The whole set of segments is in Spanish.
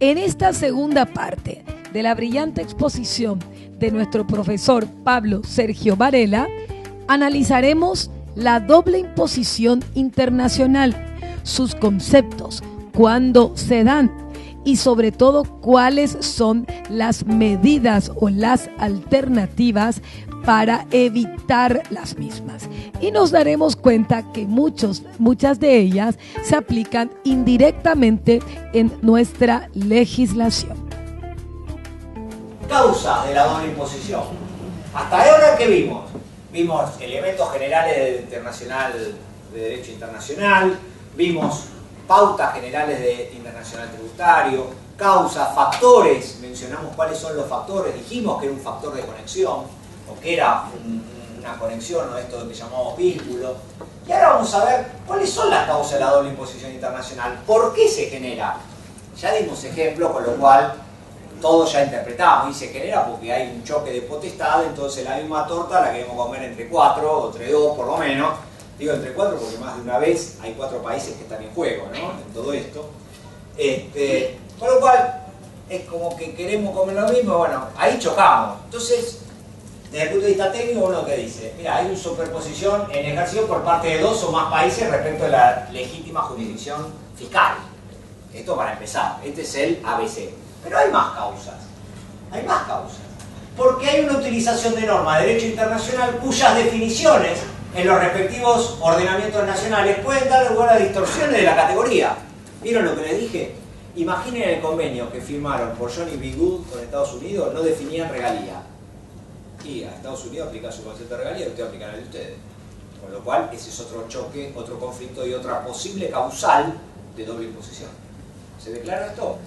En esta segunda parte de la brillante exposición de nuestro profesor Pablo Sergio Varela, analizaremos la doble imposición internacional, sus conceptos, cuándo se dan y sobre todo cuáles son las medidas o las alternativas para evitar las mismas. Y nos daremos cuenta que muchas de ellas se aplican indirectamente en nuestra legislación. Causas de la doble imposición. Hasta ahora, ¿qué vimos? Vimos elementos generales de derecho internacional, vimos pautas generales de internacional tributario, causas, factores, mencionamos cuáles son los factores, dijimos que era un factor de conexión, o que era una conexión, o esto que llamamos vínculo. Y ahora vamos a ver cuáles son las causas de la doble imposición internacional, por qué se genera. Ya dimos ejemplos, con lo cual todos ya interpretamos, y se genera porque hay un choque de potestad, entonces la misma torta la queremos comer entre 4 o entre 2 por lo menos. Digo entre 4 porque más de una vez hay 4 países que están en juego, ¿no? En todo esto. Con lo cual es como que queremos comer lo mismo, bueno, ahí chocamos. Entonces, desde el punto de vista técnico, uno que dice, mira, hay una superposición en ejercicio por parte de 2 o más países respecto a la legítima jurisdicción fiscal. Esto para empezar, este es el ABC. Pero hay más causas, porque hay una utilización de normas de derecho internacional cuyas definiciones en los respectivos ordenamientos nacionales pueden dar lugar a distorsiones de la categoría. ¿Vieron lo que les dije? Imaginen el convenio que firmaron por Johnny B. Goode con Estados Unidos, no definían regalía. Y a Estados Unidos aplica su concepto de regalía y ustedes aplican el de ustedes. Con lo cual, ese es otro choque, otro conflicto y otra posible causal de doble imposición. ¿Se ve claro esto?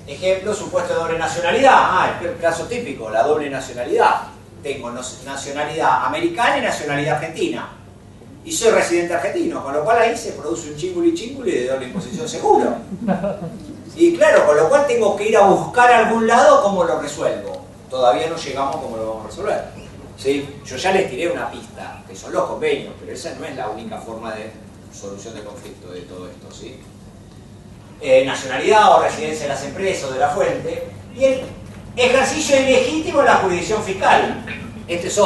Ejemplo, supuesto de doble nacionalidad. El caso típico, la doble nacionalidad. Tengo nacionalidad americana y nacionalidad argentina. Y soy residente argentino, con lo cual ahí se produce un chinguli de doble imposición seguro. Y claro, con lo cual tengo que ir a buscar a algún lado cómo lo resuelvo. Todavía no llegamos a cómo lo vamos a resolver. ¿Sí? Yo ya les tiré una pista, que son los convenios, pero esa no es la única forma de solución de conflicto de todo esto, ¿sí? Nacionalidad o residencia de las empresas o de la fuente, y el ejercicio ilegítimo de la jurisdicción fiscal. Esta es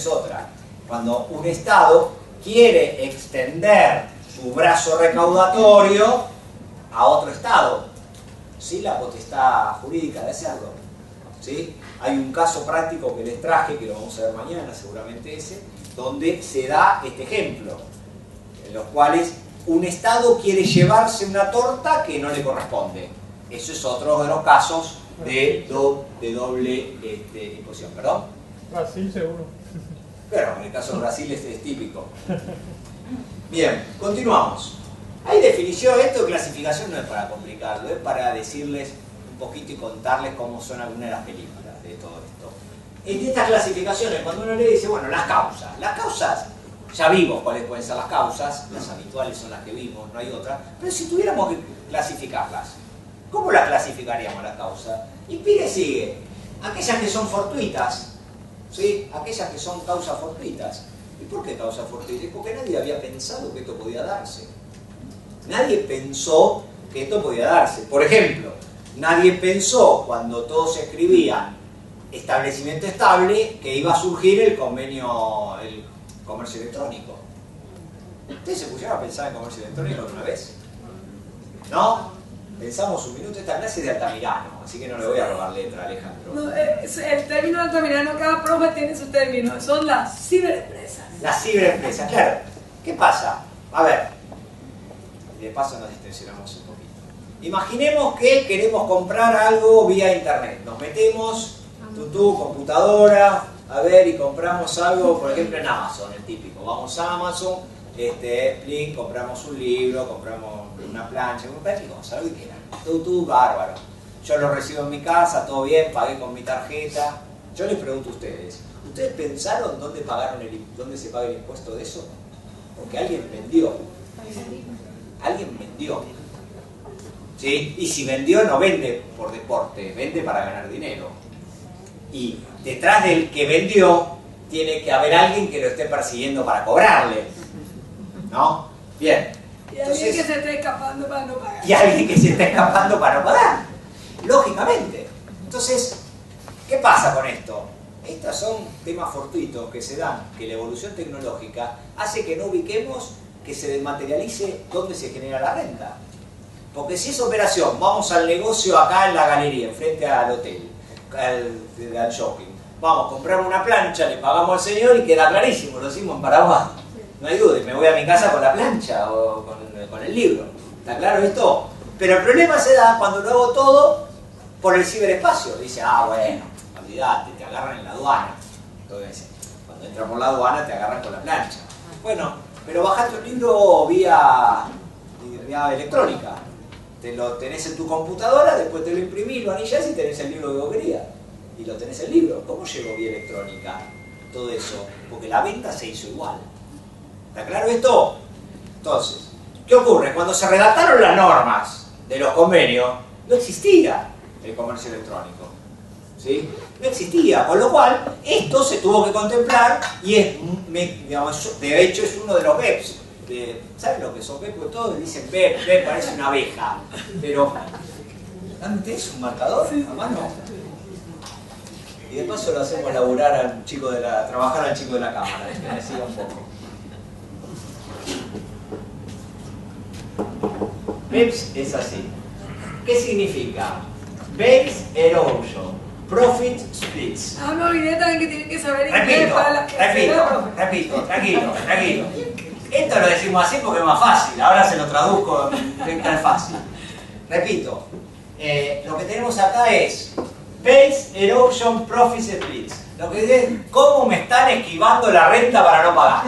otra. Cuando un Estado quiere extender su brazo recaudatorio a otro Estado, sin la potestad jurídica de hacerlo. ¿Sí? Hay un caso práctico que les traje, que lo vamos a ver mañana, seguramente ese, donde se da este ejemplo, en los cuales un Estado quiere llevarse una torta que no le corresponde. Eso es otro de los casos de doble imposición. ¿Perdón? Brasil seguro. Pero en el caso de Brasil es típico. Bien, continuamos. Hay definición, esto de clasificación no es para complicarlo, es para decirles un poquito y contarles cómo son algunas de las películas de todo esto. En estas clasificaciones, cuando uno lee, dice, bueno, las causas, ya vimos cuáles pueden ser las causas, las habituales son las que vimos, no hay otras, pero si tuviéramos que clasificarlas, ¿cómo las clasificaríamos las causas? Y Pire sigue, aquellas que son fortuitas, ¿sí? Aquellas que son causas fortuitas. ¿Y por qué causas fortuitas? Porque nadie había pensado que esto podía darse. Nadie pensó que esto podía darse. Por ejemplo, nadie pensó cuando todos escribían establecimiento estable que iba a surgir el convenio, el comercio electrónico. ¿Ustedes se pusieron a pensar en comercio electrónico alguna vez? ¿No? Pensamos un minuto, esta clase es de Altamirano, así que no le voy a robar letra a Alejandro. No, el término Altamirano, cada profe tiene su término, son las ciberempresas. Las ciberempresas, claro. ¿Qué pasa? A ver, de paso nos distensionamos un poquito. Imaginemos que queremos comprar algo vía internet. Nos metemos, computadora, a ver, y compramos algo, por ejemplo en Amazon, el típico. Vamos a Amazon, link, compramos un libro, compramos una plancha, cualquier cosa, algo que quieran. Bárbaro. Yo lo recibo en mi casa, todo bien, pagué con mi tarjeta. Yo les pregunto a ustedes, ¿ustedes pensaron dónde se paga el impuesto de eso? Porque alguien vendió. Alguien vendió. ¿Sí? Y si vendió, no vende por deporte, vende para ganar dinero. Y detrás del que vendió, tiene que haber alguien que lo esté persiguiendo para cobrarle. ¿No? Bien. Y alguien que se está escapando para no pagar. Y alguien que se está escapando para no pagar. Lógicamente. Entonces, ¿qué pasa con esto? Estos son temas fortuitos que se dan, que la evolución tecnológica hace que no ubiquemos, que se desmaterialice dónde se genera la renta. Porque si es operación, vamos al negocio acá en la galería, enfrente al hotel, al shopping. Vamos, compramos una plancha, le pagamos al señor y queda clarísimo, lo decimos en Paraguay. No hay duda, me voy a mi casa con la plancha o con el libro. ¿Está claro esto? Pero el problema se da cuando lo hago todo por el ciberespacio. Dice, bueno, olvídate, te agarran en la aduana. Entonces, cuando entras por la aduana te agarran con la plancha. Bueno, pero bajaste un libro vía electrónica. Te lo tenés en tu computadora, después te lo imprimís, lo anillás y tenés el libro que vos querías. Y lo tenés el libro. ¿Cómo llegó vía electrónica todo eso? Porque la venta se hizo igual. ¿Está claro esto? Entonces, ¿qué ocurre? Cuando se redactaron las normas de los convenios, no existía el comercio electrónico. ¿Sí? No existía, con lo cual esto se tuvo que contemplar y es, digamos, de hecho es uno de los BEPS. ¿Saben lo que son BEPS? Porque todos dicen BEP parece una abeja, pero ¿tienes un marcador a mano? Y de paso lo hacemos laburar al chico de trabajar al chico de la cámara, que me siga un poco. BEPS es así. ¿Qué significa? Base Erosion, Profit Splits. Me olvidé también que tienen que saber inglés para las que repito, tranquilo. Esto lo decimos así porque es más fácil, ahora se lo traduzco, es tan fácil. Repito, lo que tenemos acá es Base Erosion Profit Splits. Lo que dice es cómo me están esquivando la renta para no pagar.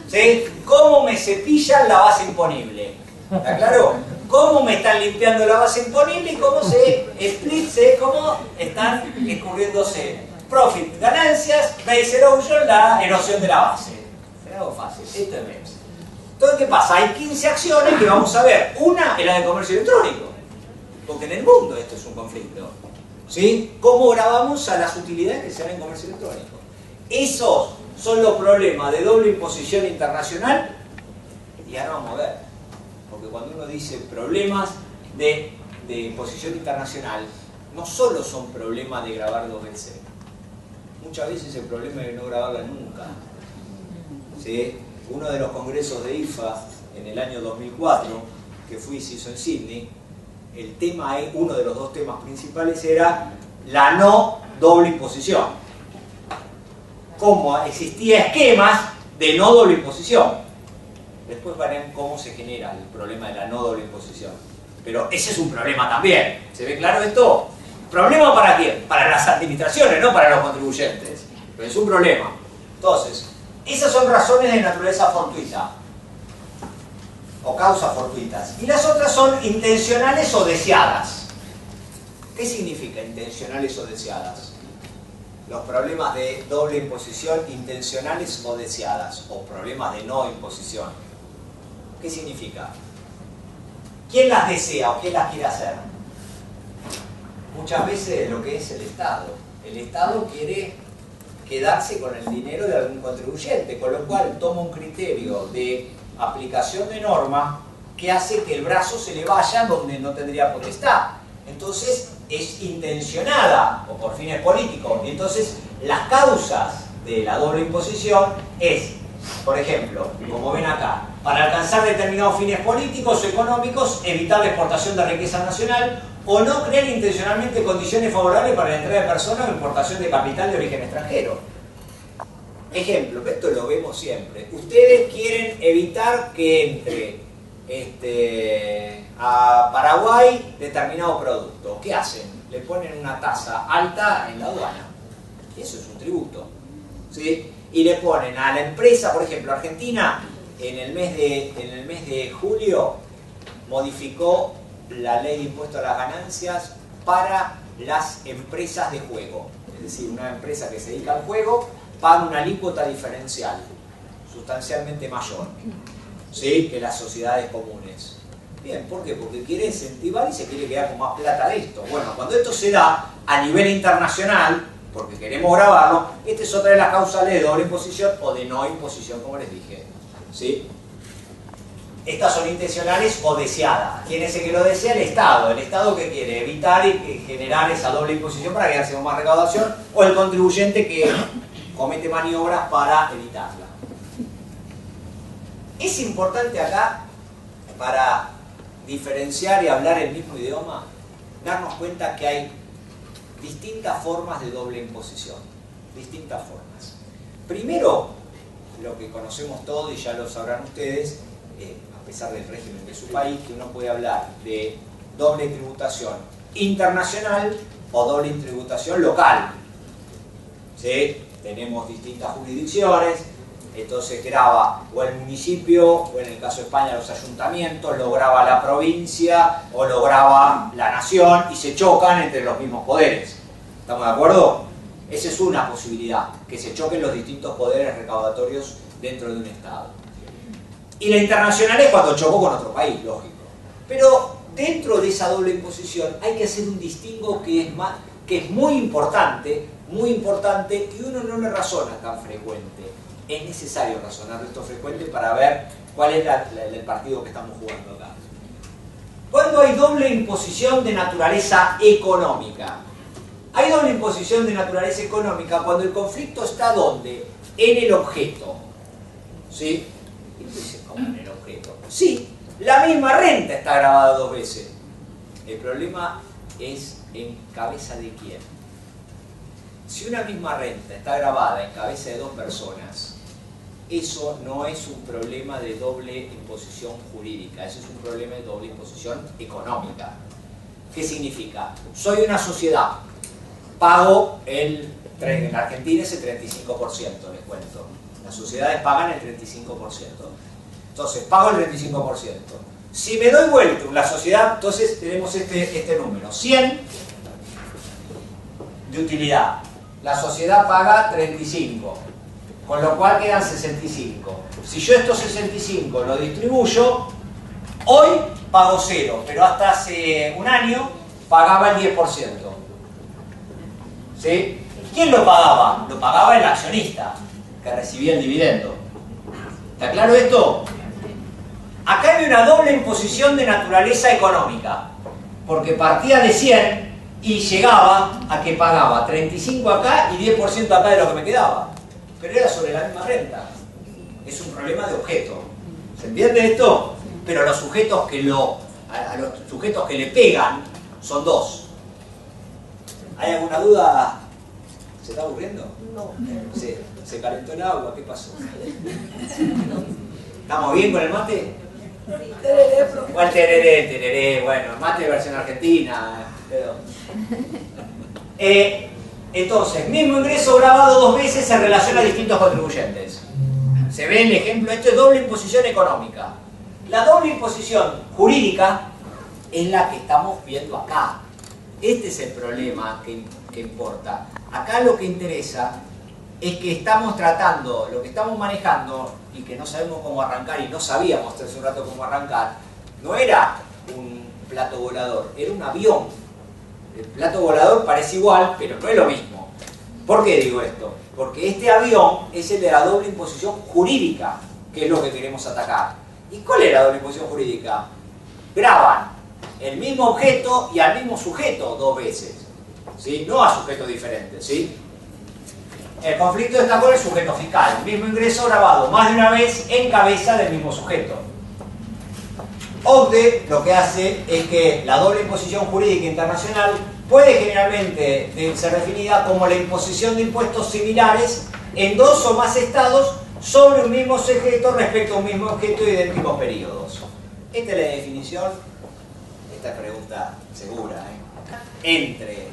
¿Sí? ¿Cómo me cepillan la base imponible? ¿Está claro? ¿Cómo me están limpiando la base imponible y cómo se split, cómo están escurriéndose? Profit, ganancias, base erosion, la erosión de la base. Es algo fácil, esto es BEPS. Entonces, ¿qué pasa? Hay 15 acciones que vamos a ver. Una es la de comercio electrónico, porque en el mundo esto es un conflicto. ¿Sí? ¿Cómo grabamos a las utilidades que se dan en comercio electrónico? Esos son los problemas de doble imposición internacional y ahora vamos a ver. Porque cuando uno dice problemas de imposición internacional, no solo son problemas de grabar dos veces. Muchas veces el problema es de no grabarla nunca. ¿Sí? Uno de los congresos de IFA en el año 2004, que fui y se hizo en Sydney, el tema, uno de los dos temas principales era la no doble imposición. Cómo existía esquemas de no doble imposición. Después verán cómo se genera el problema de la no doble imposición. Pero ese es un problema también. ¿Se ve claro esto? ¿Problema para quién? Para las administraciones, no para los contribuyentes. Pero es un problema. Entonces, esas son razones de naturaleza fortuita. O causas fortuitas. Y las otras son intencionales o deseadas. ¿Qué significa intencionales o deseadas? Los problemas de doble imposición intencionales o deseadas. O problemas de no imposición. ¿Qué significa? ¿Quién las desea o quién las quiere hacer? Muchas veces lo que es el Estado. El Estado quiere quedarse con el dinero de algún contribuyente, con lo cual toma un criterio de aplicación de norma que hace que el brazo se le vaya donde no tendría potestad. Entonces es intencionada o por fines políticos. Y entonces las causas de la doble imposición es, por ejemplo, como ven acá, para alcanzar determinados fines políticos o económicos, evitar la exportación de riqueza nacional o no crear intencionalmente condiciones favorables para la entrada de personas o importación de capital de origen extranjero. Ejemplo, esto lo vemos siempre. Ustedes quieren evitar que entre a Paraguay determinado producto. ¿Qué hacen? Le ponen una tasa alta en la aduana. Y eso es un tributo. ¿Sí? Y le ponen a la empresa, por ejemplo, Argentina, en el mes de julio modificó la ley de impuesto a las ganancias para las empresas de juego. Es decir, una empresa que se dedica al juego paga una alícuota diferencial, sustancialmente mayor, ¿sí?, que las sociedades comunes. Bien, ¿por qué? Porque quiere incentivar y se quiere quedar con más plata de esto. Bueno, cuando esto se da a nivel internacional, porque queremos grabarlo, esta es otra de las causales de doble imposición o de no imposición, como les dije. ¿Sí? Estas son intencionales o deseadas. ¿Quién es el que lo desea? El Estado. El Estado que quiere evitar y generar esa doble imposición para que haya más recaudación, o el contribuyente que comete maniobras para evitarla. Es importante acá, para diferenciar y hablar el mismo idioma, darnos cuenta que hay distintas formas de doble imposición. Distintas formas. Primero, lo que conocemos todos y ya lo sabrán ustedes, a pesar del régimen de su país, que uno puede hablar de doble tributación internacional o doble tributación local. ¿Sí? Tenemos distintas jurisdicciones, entonces graba o el municipio, o en el caso de España los ayuntamientos, lo graba la provincia o lo graba la nación y se chocan entre los mismos poderes. ¿Estamos de acuerdo? Esa es una posibilidad, que se choquen los distintos poderes recaudatorios dentro de un Estado. Y la internacional es cuando chocó con otro país, lógico. Pero dentro de esa doble imposición hay que hacer un distingo que es muy importante, y uno no le razona tan frecuente. Es necesario razonar esto frecuente para ver cuál es el partido que estamos jugando acá. Cuando hay doble imposición de naturaleza económica. Hay doble imposición de naturaleza económica cuando el conflicto está ¿dónde? En el objeto. ¿Sí? Y tú dices, ¿cómo en el objeto? Sí, la misma renta está grabada dos veces. El problema es en cabeza de quién. Si una misma renta está grabada en cabeza de dos personas, eso no es un problema de doble imposición jurídica, eso es un problema de doble imposición económica. ¿Qué significa? Soy una sociedad, pago en Argentina es el 35%, les cuento. Las sociedades pagan el 35%. Entonces, pago el 35%. Si me doy vuelta la sociedad, entonces tenemos este número, 100 de utilidad. La sociedad paga 35, con lo cual quedan 65. Si yo estos 65 lo distribuyo, hoy pago 0, pero hasta hace un año pagaba el 10%. ¿Sí? ¿Quién lo pagaba? Lo pagaba el accionista, que recibía el dividendo. ¿Está claro esto? Acá hay una doble imposición de naturaleza económica, porque partía de 100 y llegaba a que pagaba 35 acá y 10% acá de lo que me quedaba. Pero era sobre la misma renta. Es un problema de objeto. ¿Se entiende esto? Pero los sujetos a los sujetos que le pegan son dos. ¿Hay alguna duda? ¿Se está aburriendo? No. ¿Se calentó el agua? ¿Qué pasó? ¿Estamos bien con el mate? O el tereré, bueno, el mate versión argentina. Pero... entonces, mismo ingreso grabado dos veces en relación a distintos contribuyentes. Se ve el ejemplo, esto es doble imposición económica. La doble imposición jurídica es la que estamos viendo acá. Este es el problema que importa. Acá lo que interesa es que estamos tratando, lo que estamos manejando y que no sabemos cómo arrancar y no sabíamos hace un rato cómo arrancar, no era un plato volador, era un avión. El plato volador parece igual, pero no es lo mismo. ¿Por qué digo esto? Porque este avión es el de la doble imposición jurídica, que es lo que queremos atacar. ¿Y cuál es la doble imposición jurídica? Graban el mismo objeto y al mismo sujeto dos veces, ¿sí? No a sujetos diferentes, ¿sí? El conflicto está con el sujeto fiscal, el mismo ingreso grabado más de una vez en cabeza del mismo sujeto. OCDE lo que hace es que la doble imposición jurídica internacional puede generalmente ser definida como la imposición de impuestos similares en dos o más estados sobre un mismo sujeto respecto a un mismo objeto y idénticos periodos. Esta es la definición, esta es pregunta segura, entre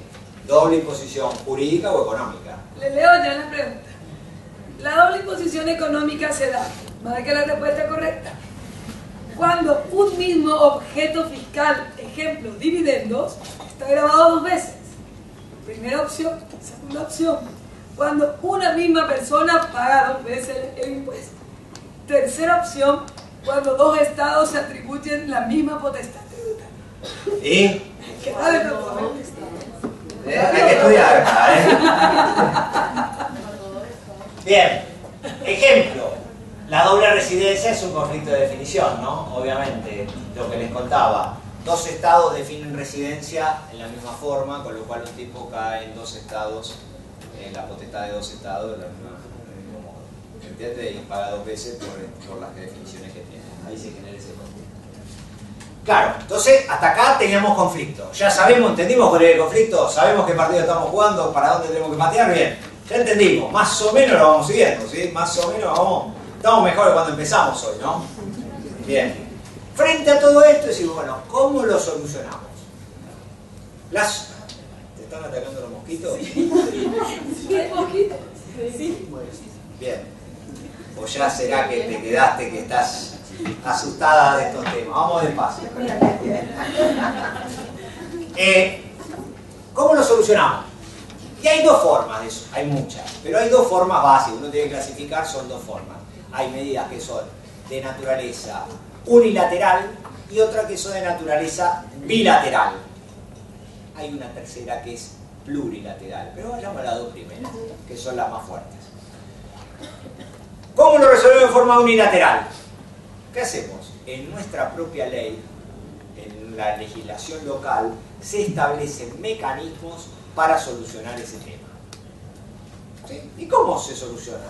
doble imposición jurídica o económica. Le leo ya la pregunta. La doble imposición económica se da, ¿va a ver que la respuesta es correcta? Cuando un mismo objeto fiscal, ejemplo, dividendos, está grabado dos veces. Primera opción, segunda opción. Cuando una misma persona paga dos veces el impuesto. Tercera opción, cuando dos estados se atribuyen la misma potestad tributaria. ¿Y? ¿Qué tal el problema? Hay que estudiar acá, Bien, ejemplo. La doble residencia es un conflicto de definición, ¿no? Obviamente, lo que les contaba. Dos estados definen residencia en la misma forma, con lo cual un tipo cae en dos estados, en la potestad de dos estados del mismo modo. ¿Entiendes? Y paga dos veces por las definiciones que tiene. Ahí se genera ese conflicto. Claro, entonces hasta acá teníamos conflicto. Ya sabemos, entendimos cuál es el conflicto, sabemos qué partido estamos jugando, para dónde tenemos que patear, bien. Ya entendimos, más o menos lo vamos siguiendo, ¿sí? Más o menos vamos, estamos mejor que cuando empezamos hoy, ¿no? Bien. Frente a todo esto decimos, bueno, ¿cómo lo solucionamos? ¿Te están atacando los mosquitos? Sí, mosquitos. Sí. Bien. O ya será que te quedaste, que estás asustada de estos temas. Vamos despacio. ¿Cómo lo solucionamos? Y hay dos formas de eso, hay muchas, pero hay dos formas básicas, uno tiene que clasificar, son dos formas. Hay medidas que son de naturaleza unilateral y otra que son de naturaleza bilateral. Hay una tercera que es plurilateral, pero vayamos a las dos primeras, que son las más fuertes. ¿Cómo lo resolvemos de forma unilateral? ¿Qué hacemos? En nuestra propia ley, en la legislación local, se establecen mecanismos para solucionar ese tema. ¿Sí? ¿Y cómo se soluciona?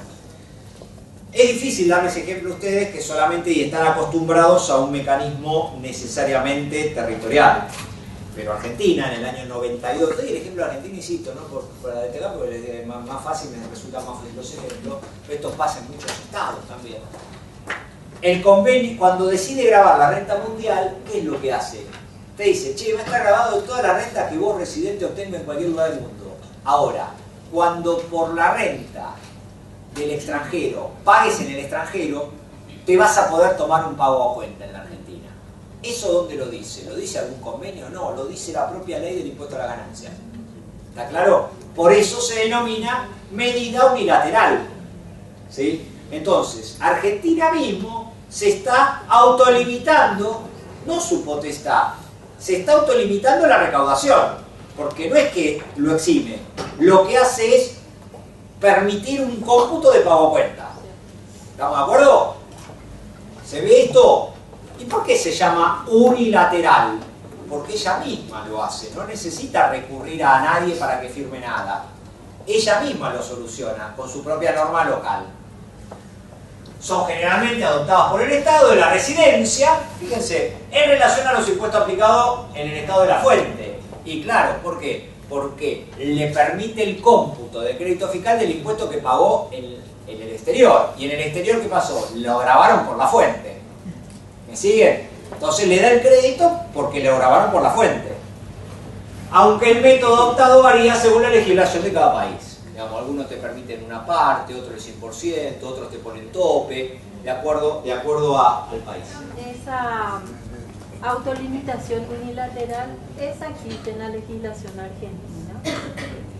Es difícil darles ejemplo a ustedes que solamente están acostumbrados a un mecanismo necesariamente territorial. Pero Argentina, en el año 92, doy el ejemplo de Argentina, insisto, no por la destacar, porque es más fácil, me resulta más fácil los ejemplos, pero esto pasa en muchos estados también. El convenio, cuando decide grabar la renta mundial, ¿qué es lo que hace? Te dice, che, va a estar grabado toda la renta que vos residente obtengas en cualquier lugar del mundo. Ahora, cuando por la renta del extranjero pagues en el extranjero, te vas a poder tomar un pago a cuenta en la Argentina. ¿Eso dónde lo dice? ¿Lo dice algún convenio? No, lo dice la propia ley del impuesto a la ganancia. ¿Está claro? Por eso se denomina medida unilateral. ¿Sí? Entonces, Argentina mismo se está autolimitando, no su potestad, se está autolimitando la recaudación, porque no es que lo exime, lo que hace es permitir un cómputo de pago a cuenta. ¿Estamos de acuerdo? ¿Se ve esto? ¿Y por qué se llama unilateral? Porque ella misma lo hace, no necesita recurrir a nadie para que firme nada. Ella misma lo soluciona con su propia norma local. Son generalmente adoptadas por el Estado de la residencia, fíjense, en relación a los impuestos aplicados en el Estado de la fuente. Y claro, ¿por qué? Porque le permite el cómputo de crédito fiscal del impuesto que pagó en el exterior. ¿Y en el exterior qué pasó? Lo grabaron por la fuente. ¿Me siguen? Entonces le da el crédito porque lo grabaron por la fuente. Aunque el método adoptado varía según la legislación de cada país. Digamos, algunos te permiten una parte, otros el 100%, otros te ponen tope, de acuerdo al país. Esa autolimitación unilateral, ¿esa existe en la legislación argentina?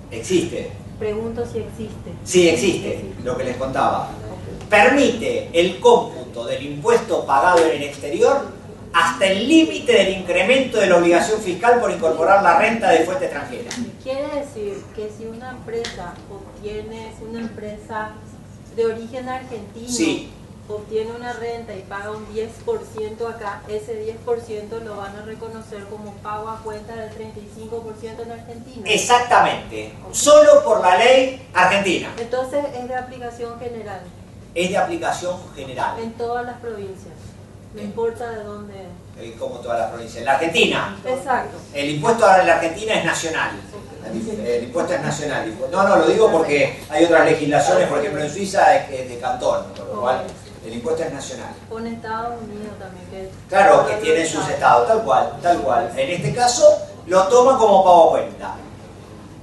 ¿Existe? Pregunto si existe. Sí, existe, lo que les contaba. Permite el cómputo del impuesto pagado en el exterior hasta el límite del incremento de la obligación fiscal por incorporar la renta de fuente extranjera. Quiere decir que si una empresa de origen argentino, sí, obtiene una renta y paga un 10% acá, ese 10% lo van a reconocer como pago a cuenta del 35% en Argentina. Exactamente, solo por la ley argentina. Entonces es de aplicación general. Es de aplicación general. En todas las provincias. No importa de dónde. Como todas las provincias. En la Argentina. Exacto. El impuesto a la Argentina es nacional. El impuesto es nacional. No, lo digo porque hay otras legislaciones, por ejemplo en Suiza es de cantón, por lo cual el impuesto es nacional. Con Estados Unidos también. Claro, que tienen sus estados, tal cual. En este caso lo toma como pago a cuenta.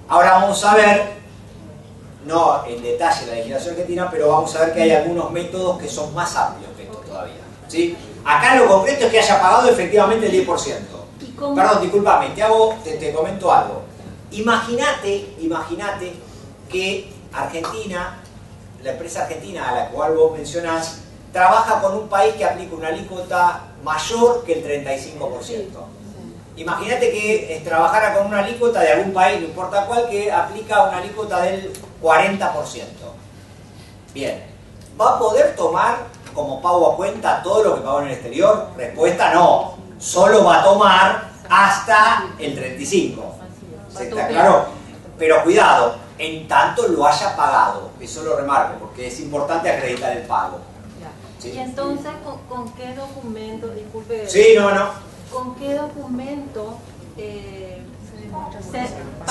Ahora vamos a ver, no en detalle la legislación argentina, pero vamos a ver que hay algunos métodos que son más amplios que esto todavía. ¿Sí? Acá lo concreto es que haya pagado efectivamente el 10%. Perdón, discúlpame, te comento algo. Imagínate que Argentina, la empresa argentina a la cual vos mencionás, trabaja con un país que aplica una alícuota mayor que el 35%. Imagínate que trabajara con una alícuota de algún país, no importa cuál, que aplica una alícuota del 40%. Bien, va a poder tomar como pago a cuenta todo lo que pagó en el exterior? Respuesta no. Solo va a tomar hasta el 35. ¿Está claro? Pero cuidado, en tanto lo haya pagado. Eso lo remarco, porque es importante acreditar el pago. ¿Sí? Y entonces, ¿con qué documento, disculpe? Sí, no. ¿Con qué documento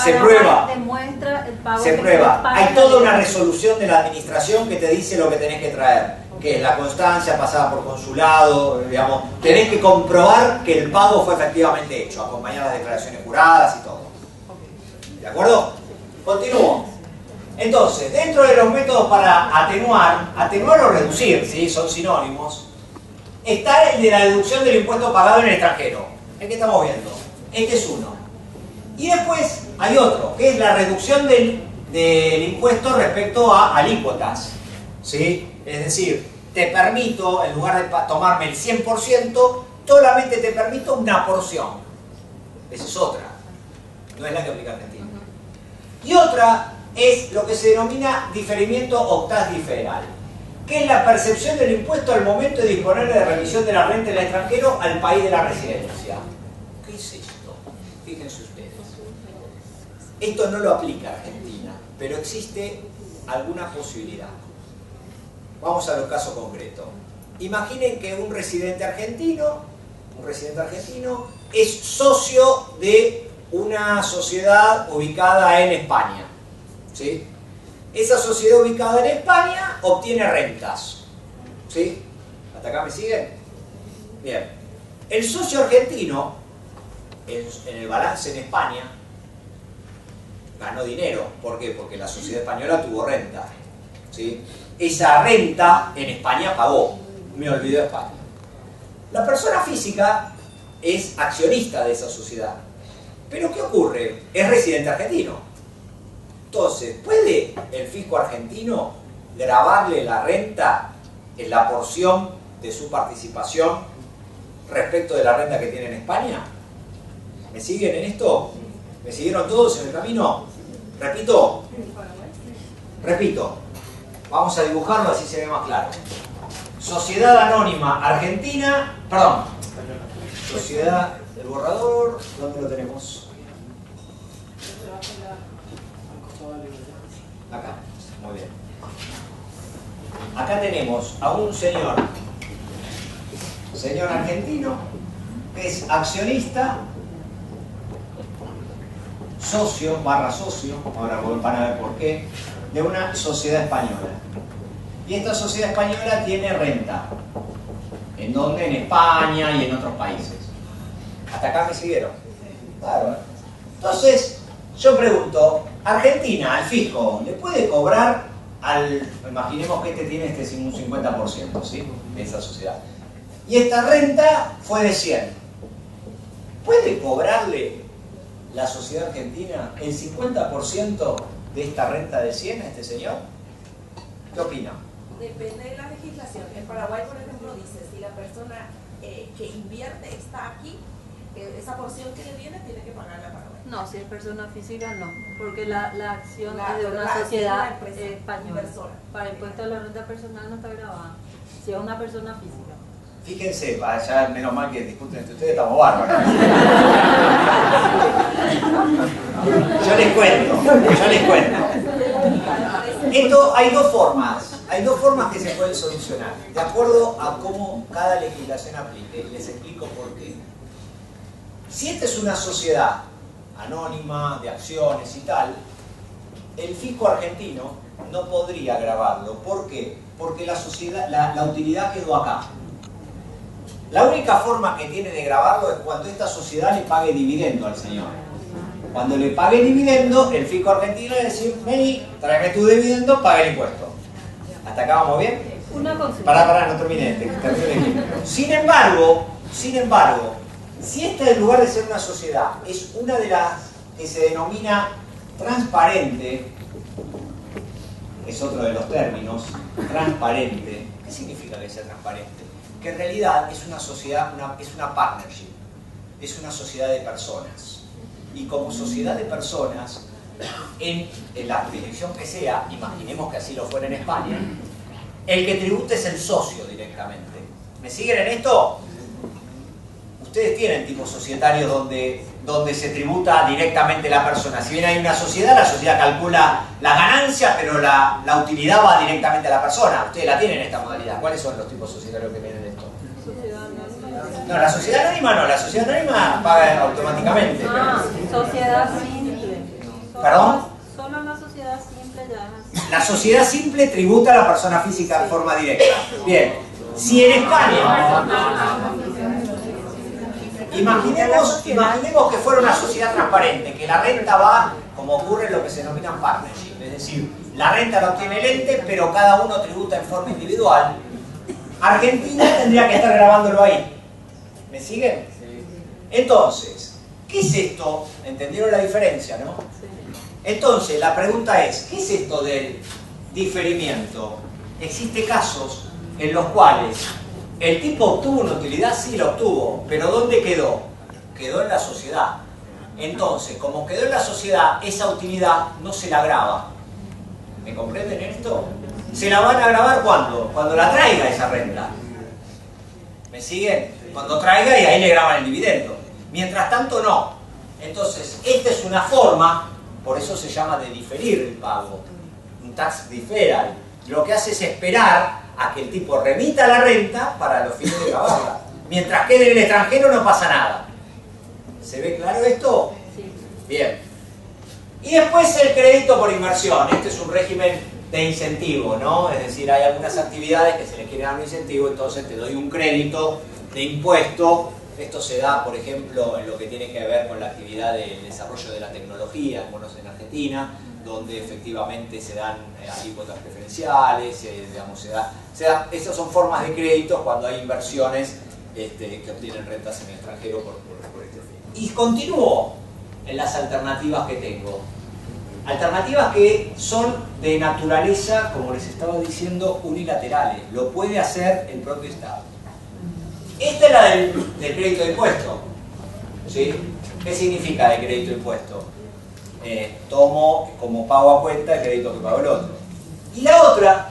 se prueba? Demuestra el pago. Se prueba. Hay toda una resolución de la administración que te dice lo que tenés que traer, que es la constancia pasada por consulado, digamos. Tenés que comprobar que el pago fue efectivamente hecho, acompañar las declaraciones juradas y todo. ¿De acuerdo? Continúo. Entonces, dentro de los métodos para atenuar o reducir, ¿sí? Son sinónimos, está el de la deducción del impuesto pagado en el extranjero, el que estamos viendo. Este es uno. Y después hay otro, que es la reducción del impuesto respecto a alícuotas, ¿sí? Es decir, te permito, en lugar de tomarme el 100%, solamente te permito una porción. Esa es otra. No es la que aplica Argentina. Y otra es lo que se denomina diferimiento octaz diferal, que es la percepción del impuesto al momento de disponer de remisión de la renta del extranjero al país de la residencia. ¿Qué es esto? Fíjense ustedes. Esto no lo aplica Argentina, pero existe alguna posibilidad. Vamos a los casos concretos. Imaginen que un residente argentino es socio de una sociedad ubicada en España, ¿sí? Esa sociedad ubicada en España obtiene rentas, ¿sí? ¿Hasta acá me siguen? Bien. El socio argentino, en el balance en España, ganó dinero. ¿Por qué? Porque la sociedad española tuvo renta, ¿sí? Esa renta en España pagó. Me olvidé de España. La persona física es accionista de esa sociedad. Pero ¿qué ocurre? Es residente argentino. Entonces, ¿puede el fisco argentino gravarle la renta en la porción de su participación respecto de la renta que tiene en España? ¿Me siguen en esto? ¿Me siguieron todos en el camino? Repito. Vamos a dibujarlo así se ve más claro. Sociedad Anónima Argentina, perdón, Sociedad del borrador, ¿dónde lo tenemos? Acá, muy bien. Acá tenemos a un señor argentino, que es accionista, socio, ahora van a ver por qué, de una sociedad española. Y esta sociedad española tiene renta. ¿En dónde? En España y en otros países. ¿Hasta acá me siguieron? Claro. Entonces, yo pregunto, Argentina, al fisco, ¿le puede cobrar imaginemos que tiene un 50%, ¿sí? De esa sociedad. Y esta renta fue de 100. ¿Puede cobrarle la sociedad argentina el 50% de esta renta de 100 a este señor? ¿Qué opina? Depende de la legislación. En Paraguay, por ejemplo, dice, si la persona que invierte está aquí, esa porción que le viene tiene que pagarla a Paraguay. No, si es persona física no, porque la acción es de una sociedad española. Para impuesto a la renta personal no está grabada, si es una persona física. Fíjense, ya menos mal que discuten entre ustedes, estamos bárbaros. Yo les cuento. Esto hay dos formas que se pueden solucionar, de acuerdo a cómo cada legislación aplique. Les explico por qué. Si esta es una sociedad anónima, de acciones y tal, el fisco argentino no podría gravarlo. ¿Por qué? Porque la sociedad, la utilidad quedó acá. La única forma que tiene de gravarlo es cuando esta sociedad le pague dividendo al señor. Cuando le pague dividendo, el fisco argentino le dice, vení, tráeme tu dividendo, paga el impuesto. ¿Hasta acá vamos bien? Una consulta. Pará, no termine el ejemplo. Sin embargo, si esta en lugar de ser una sociedad es una de las que se denomina transparente, es otro de los términos, transparente. ¿Qué significa que sea transparente? Que en realidad es una sociedad, es una partnership, es una sociedad de personas. Y como sociedad de personas, en la jurisdicción que sea, imaginemos que así lo fuera en España, el que tributa es el socio directamente. ¿Me siguen en esto? Ustedes tienen tipos societarios donde se tributa directamente la persona. Si bien hay una sociedad, la sociedad calcula las ganancias, pero la utilidad va directamente a la persona. Ustedes la tienen en esta modalidad. ¿Cuáles son los tipos societarios que tienen esto? No, la sociedad anónima no. La sociedad anónima paga automáticamente. Sociedad simple. ¿Perdón? Solo la sociedad simple ya es así. La sociedad simple tributa a la persona física de forma directa. Bien. Si en España... Imaginemos que fuera una sociedad transparente, que la renta va, como ocurre en lo que se denomina partnership, es decir, la renta la obtiene el ente, pero cada uno tributa en forma individual. Argentina tendría que estar grabándolo ahí. ¿Me siguen? Entonces, ¿qué es esto? ¿Entendieron la diferencia, no? Entonces, la pregunta es, ¿qué es esto del diferimiento? Existen casos en los cuales el tipo obtuvo una utilidad, sí la obtuvo, pero ¿dónde quedó? Quedó en la sociedad. Entonces, como quedó en la sociedad, esa utilidad no se la graba. ¿Me comprenden esto? ¿Se la van a grabar cuándo? Cuando la traiga esa renta. ¿Me siguen? Cuando traiga y ahí le graban el dividendo. Mientras tanto, no. Entonces, esta es una forma, por eso se llama de diferir el pago. Un tax deferral. Lo que hace es esperar a que el tipo remita la renta para los fines de grabarla. Mientras quede en el extranjero no pasa nada. ¿Se ve claro esto? Sí. Bien. Y después el crédito por inversión. Este es un régimen de incentivo, ¿no? Es decir, hay algunas actividades que se les quiere dar un incentivo, entonces te doy un crédito de impuesto. Esto se da, por ejemplo, en lo que tiene que ver con la actividad del desarrollo de la tecnología, en Argentina, donde efectivamente se dan alícuotas preferenciales, digamos, estas son formas de créditos cuando hay inversiones que obtienen rentas en el extranjero por este fin. Y continúo en las alternativas que tengo. Alternativas que son de naturaleza, como les estaba diciendo, unilaterales. Lo puede hacer el propio Estado. Esta es la del crédito de impuesto. ¿Sí? ¿Qué significa de crédito de impuesto? Tomo como pago a cuenta el crédito que pago el otro. Y la otra,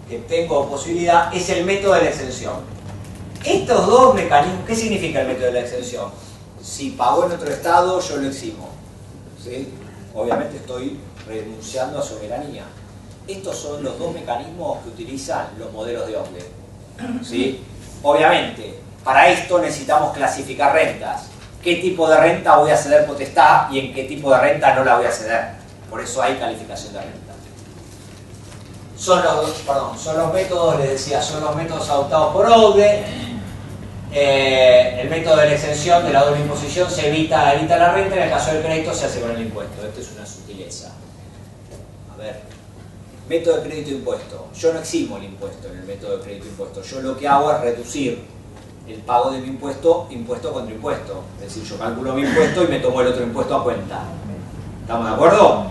que tengo posibilidad, es el método de la exención. Estos dos mecanismos, ¿qué significa el método de la exención? Si pago en otro estado, yo lo eximo. ¿Sí? Obviamente estoy renunciando a soberanía. Estos son los dos mecanismos que utilizan los modelos de Ogden. ¿Sí? Obviamente, para esto necesitamos clasificar rentas. ¿Qué tipo de renta voy a ceder potestad y en qué tipo de renta no la voy a ceder? Por eso hay calificación de renta. Son los métodos, les decía, son los métodos adoptados por Ogden. El método de la exención de la doble imposición se evita la renta, en el caso del crédito se hace con el impuesto. Esto es una sutileza. A ver, método de crédito e impuesto. Yo no eximo el impuesto en el método de crédito e impuesto. Yo lo que hago es reducir el pago de mi impuesto contra impuesto. Es decir, yo calculo mi impuesto y me tomo el otro impuesto a cuenta. ¿Estamos de acuerdo?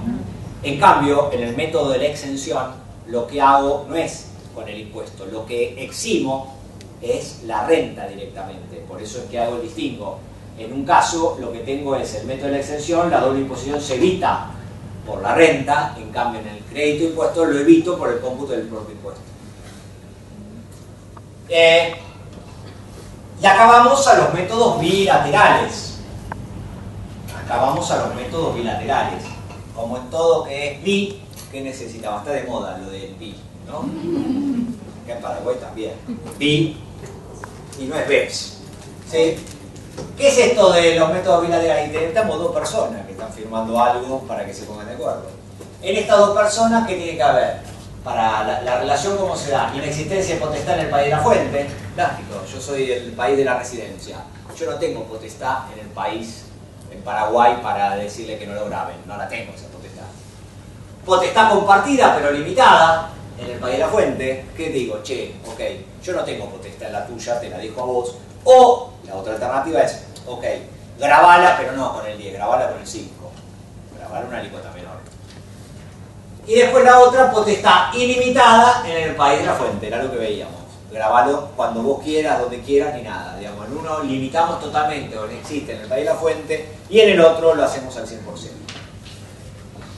En cambio, en el método de la exención, lo que hago no es con el impuesto. Lo que eximo es la renta directamente. Por eso es que hago el distingo. En un caso, lo que tengo es el método de la exención, la doble imposición se evita por la renta, en cambio en el crédito impuesto lo evito por el cómputo del propio impuesto. Y acá vamos a los métodos bilaterales. Como en todo que es bi, ¿qué necesitamos? Está de moda lo del bi, ¿no? Acá en Paraguay también. Bi y no es BEPS. ¿Sí? ¿Qué es esto de los métodos bilaterales? Intentamos dos personas que están firmando algo para que se pongan de acuerdo. En estas dos personas, ¿qué tiene que haber? Para la relación, ¿cómo se da? Inexistencia de potestad en el país de la fuente. Plástico, yo soy del país de la residencia. Yo no tengo potestad en el país, en Paraguay, para decirle que no lo graben. No la tengo esa potestad. Potestad compartida, pero limitada, en el país de la fuente. ¿Qué digo? Che, ok, yo no tengo potestad en la tuya, te la dejo a vos. O la otra alternativa es, ok, grabala, pero no con el 10, grabala con el 5. Grabala una alícuota menor. Y después la otra, potestad ilimitada en el país de la fuente, era lo que veíamos. Grabalo cuando vos quieras, donde quieras, ni nada. Digamos, en uno limitamos totalmente, donde existe en el país de la fuente, y en el otro lo hacemos al 100%.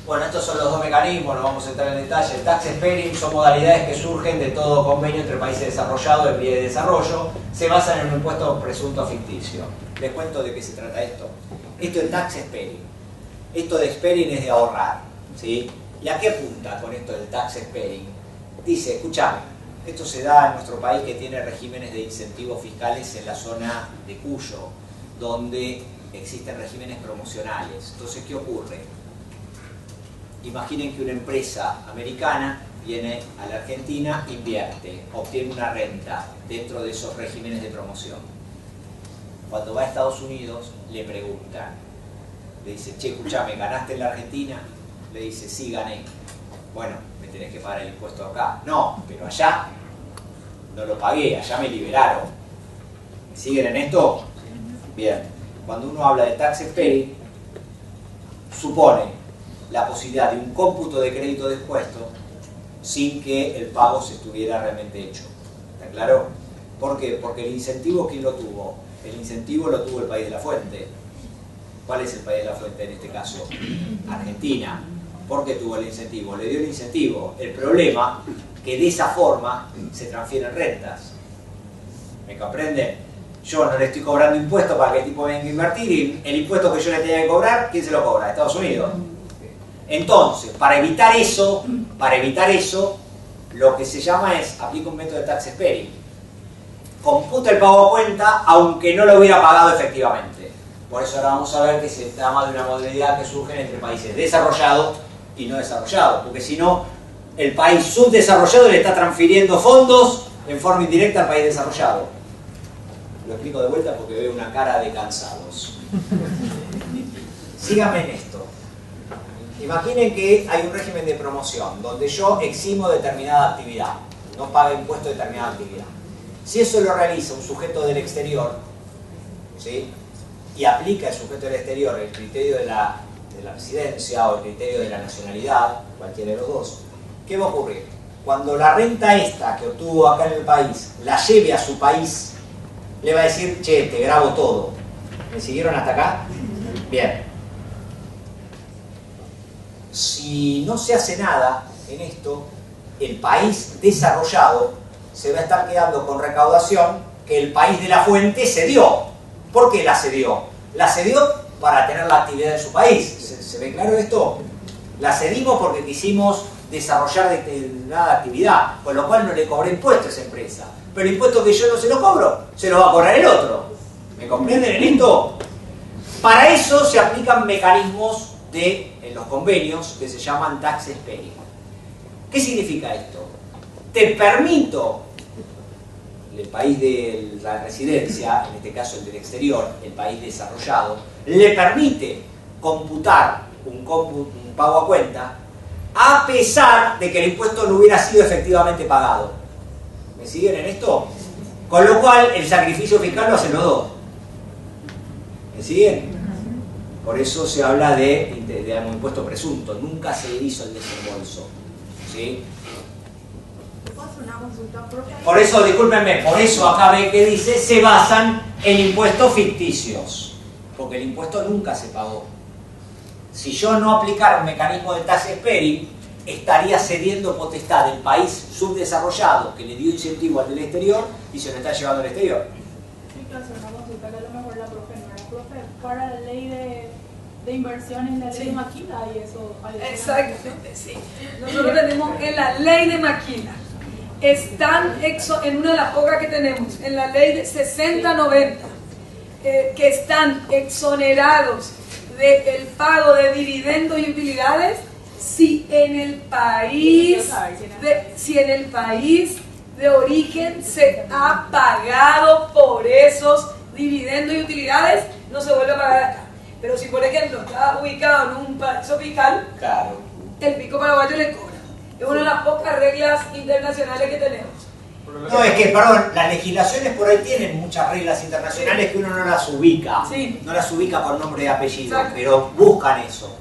Bueno, estos son los dos mecanismos, no vamos a entrar en detalle. El tax sparing son modalidades que surgen de todo convenio entre países desarrollados en vía de desarrollo. Se basan en un impuesto presunto ficticio. Les cuento de qué se trata esto. Esto es tax sparing. Esto de sparing es de ahorrar, ¿sí? ¿Y a qué apunta con esto del tax sparing? Dice, escuchame, esto se da en nuestro país que tiene regímenes de incentivos fiscales en la zona de Cuyo, donde existen regímenes promocionales. Entonces, ¿qué ocurre? Imaginen que una empresa americana viene a la Argentina, invierte, obtiene una renta dentro de esos regímenes de promoción. Cuando va a Estados Unidos, le preguntan, le dice, che, escuchame, ¿ganaste en la Argentina? Le dice, sí, gané. Bueno, me tenés que pagar el impuesto acá. No, pero allá no lo pagué, allá me liberaron. ¿Me siguen en esto? Bien. Cuando uno habla de tax sparing, supone la posibilidad de un cómputo de crédito de impuesto sin que el pago se estuviera realmente hecho. ¿Está claro? ¿Por qué? Porque el incentivo, ¿quién lo tuvo? El incentivo lo tuvo el país de la fuente. ¿Cuál es el país de la fuente en este caso? Argentina. ¿Por qué tuvo el incentivo? Le dio el incentivo. El problema que de esa forma se transfieren rentas. ¿Me comprenden? Yo no le estoy cobrando impuestos para que el tipo venga a invertir y el impuesto que yo le tenía que cobrar, ¿quién se lo cobra? Estados Unidos. Entonces, para evitar eso, lo que se llama es, aplica un método de tax sparing. Computa el pago a cuenta, aunque no lo hubiera pagado efectivamente. Por eso ahora vamos a ver que se trata de una modalidad que surge entre países desarrollados y no desarrollados. Porque si no, el país subdesarrollado le está transfiriendo fondos en forma indirecta al país desarrollado. Lo explico de vuelta porque veo una cara de cansados. Síganme en esto. Imaginen que hay un régimen de promoción donde yo eximo determinada actividad, no paga impuesto de determinada actividad. Si eso lo realiza un sujeto del exterior, ¿sí? Y aplica el sujeto del exterior el criterio de la residencia o el criterio de la nacionalidad, cualquiera de los dos, ¿qué va a ocurrir? Cuando la renta esta que obtuvo acá en el país la lleve a su país, le va a decir, che, te grabo todo. ¿Me siguieron hasta acá? Bien. Si no se hace nada en esto, el país desarrollado se va a estar quedando con recaudación que el país de la fuente cedió. ¿Por qué la cedió? La cedió para tener la actividad en su país. ¿Se ve claro esto? La cedimos porque quisimos desarrollar determinada actividad, con lo cual no le cobré impuesto a esa empresa. Pero el impuesto que yo no se lo cobro, se lo va a cobrar el otro. ¿Me comprenden en esto? Para eso se aplican mecanismos en los convenios que se llaman tax sparing. ¿Qué significa esto? Te permito, el país de la residencia, en este caso el del exterior, el país desarrollado, le permite computar un pago a cuenta a pesar de que el impuesto no hubiera sido efectivamente pagado. ¿Me siguen en esto? Con lo cual el sacrificio fiscal lo hacen los dos. ¿Me siguen? Por eso se habla de un impuesto presunto, nunca se hizo el desembolso. ¿Sí? Por eso, discúlpenme, por eso acá ve que dice se basan en impuestos ficticios, porque el impuesto nunca se pagó. Si yo no aplicara un mecanismo de tax sparing, estaría cediendo potestad del país subdesarrollado que le dio incentivo al del exterior y se lo está llevando al exterior. Una consulta que a lo mejor la profe no era profe, para la ley de inversiones, la ley de maquila y eso. Exactamente, sí. Nosotros tenemos en la ley de maquila, están en una de las pocas que tenemos, en la ley de 6090, que están exonerados del pago de dividendos y utilidades si en el país de origen se ha pagado por esos dividendos y utilidades, no se vuelve a pagar acá. Pero si por ejemplo está ubicado en un paraíso fiscal, claro, el fisco paraguayo le cobra. Es una de las pocas reglas internacionales que tenemos. No, es que, perdón, las legislaciones por ahí tienen muchas reglas internacionales que uno no las ubica. Sí. No las ubica por nombre y apellido, Exacto. pero buscan eso.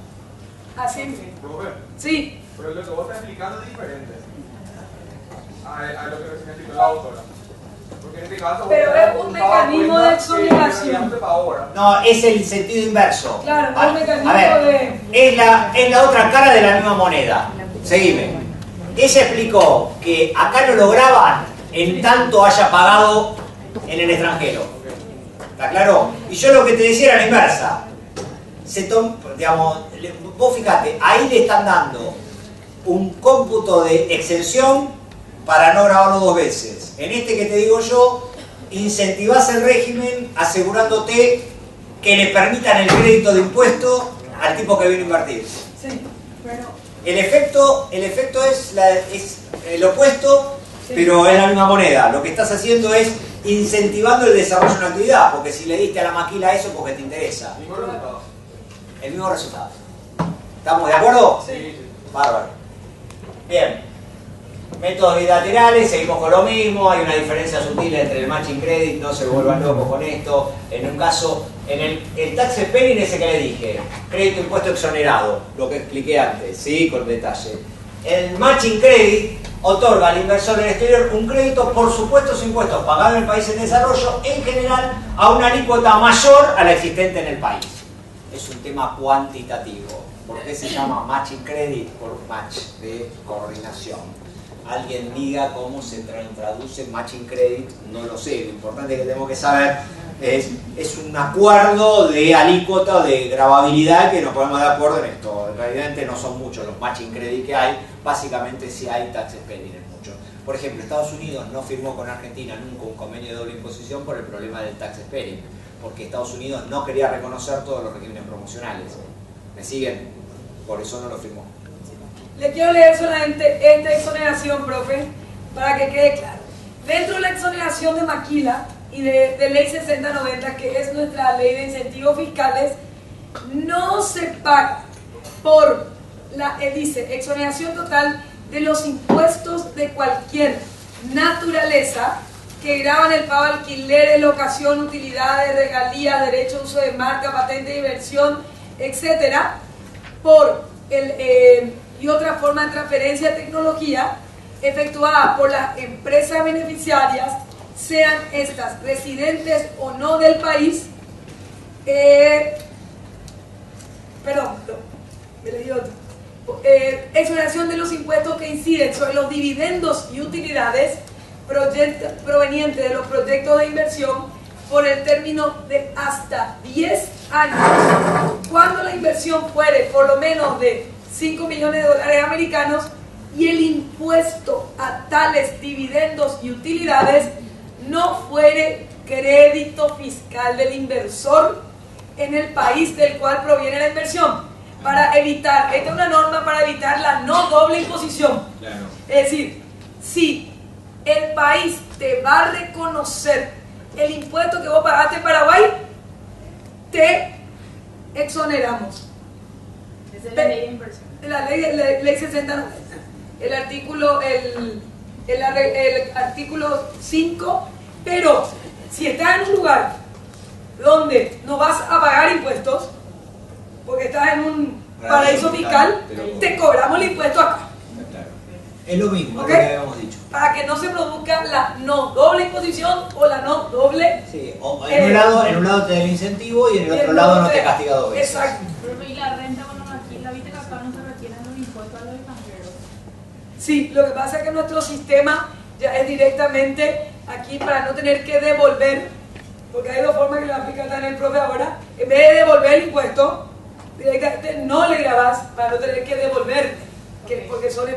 Así es. Sí. Pero lo que vos estás explicando es diferente a lo que recién explicó la autora. Pero es un mecanismo de exoneración. No, es el sentido inverso. Claro, Ah, un mecanismo a ver, de... es la otra cara de la misma moneda. Seguime. Ella explicó que acá no lo graban en tanto haya pagado en el extranjero. ¿Está claro? Y yo lo que te decía era la inversa. Digamos, vos fíjate, ahí le están dando un cómputo de exención para no grabarlo dos veces. En este que te digo yo, incentivás el régimen asegurándote que le permitan el crédito de impuesto al tipo que viene a invertir. Sí, pero... El efecto es el opuesto, sí, pero es la misma moneda. Lo que estás haciendo es incentivando el desarrollo de una actividad, porque si le diste a la maquila eso porque te interesa. El mismo resultado. ¿Estamos de acuerdo? Sí. Bárbaro. Bien. Métodos bilaterales, seguimos con lo mismo, hay una diferencia sutil entre el matching credit, no se vuelvan locos con esto. En un caso, en el tax spending ese que le dije, crédito impuesto exonerado, lo que expliqué antes, ¿sí? Con detalle. El matching credit otorga al inversor en el exterior un crédito por supuestos impuestos pagados en el país en desarrollo, en general a una alícuota mayor a la existente en el país. Es un tema cuantitativo. ¿Por qué se llama matching credit? Por match de coordinación. Alguien diga cómo se traduce matching credit, no lo sé. Lo importante que tenemos que saber es un acuerdo de alícuota, de gravabilidad, que nos ponemos de acuerdo en esto. Realmente no son muchos los matching credit que hay, básicamente sí hay tax spending en muchos. Por ejemplo, Estados Unidos no firmó con Argentina nunca un convenio de doble imposición por el problema del tax spending, porque Estados Unidos no quería reconocer todos los regímenes promocionales. ¿Me siguen? Por eso no lo firmó. Le quiero leer solamente esta exoneración, profe, para que quede claro. Dentro de la exoneración de Maquila y de Ley 6090, que es nuestra ley de incentivos fiscales, no se paga por dice, exoneración total de los impuestos de cualquier naturaleza que graban el pago de alquileres, locación, utilidades, regalías, derecho de uso de marca, patente de inversión, etcétera, por y otra forma de transferencia de tecnología efectuada por las empresas beneficiarias, sean estas residentes o no del país. Me leí otro. Exoneración de los impuestos que inciden sobre los dividendos y utilidades provenientes de los proyectos de inversión por el término de hasta 10 años, cuando la inversión fuere por lo menos de 5 millones de dólares americanos y el impuesto a tales dividendos y utilidades no fuere crédito fiscal del inversor en el país del cual proviene la inversión. Para evitar, esta es una norma para evitar la no doble imposición. Claro. Es decir, si el país te va a reconocer el impuesto que vos pagaste en Paraguay, te exoneramos. Esa es la ley de inversión. La ley 6090. El artículo 5, pero si estás en un lugar donde no vas a pagar impuestos, porque estás en un paraíso fiscal, te cobramos el impuesto acá. Claro. Es lo mismo, ¿Okay? lo que habíamos dicho. Para que no se produzca la no doble imposición o la no doble... Sí, o en un lado te da el incentivo y en el otro lado no te castiga dos veces. Exacto. Pero y la renta, bueno, aquí la viste que acá no se retienen los impuestos a los extranjeros. Sí, lo que pasa es que nuestro sistema ya es directamente aquí para no tener que devolver, porque hay dos formas que lo aplica también el profe ahora. En vez de devolver el impuesto, directamente no le grabás para no tener que devolver, porque son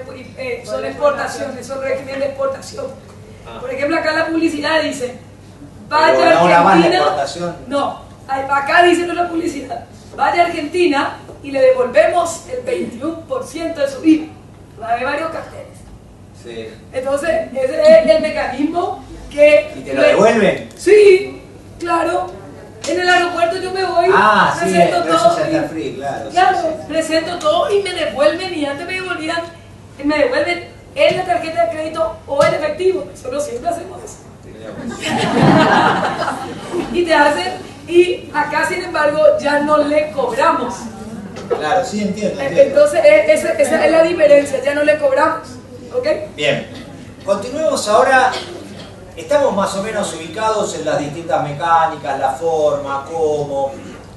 exportaciones, son régimen de exportación. Por ejemplo, acá la publicidad dice, vaya a Argentina. No, acá dice no la publicidad. Vaya a Argentina y le devolvemos el 21% de su IVA. Va a haber varios carteles. Sí. Entonces, ese es el mecanismo que... ¿Y te lo devuelven? Sí, claro. En el aeropuerto yo me voy, presento todo. Free, claro. Claro, Sí. presento todo y me devuelven, y antes me devolvían, me devuelven en la tarjeta de crédito o en efectivo. Nosotros siempre hacemos eso. Y te hacen, y acá sin embargo ya no le cobramos. Claro, sí, entiendo. Entonces esa es la diferencia, ya no le cobramos. ¿Ok? Bien, continuemos ahora estamos más o menos ubicados en las distintas mecánicas, la forma, cómo,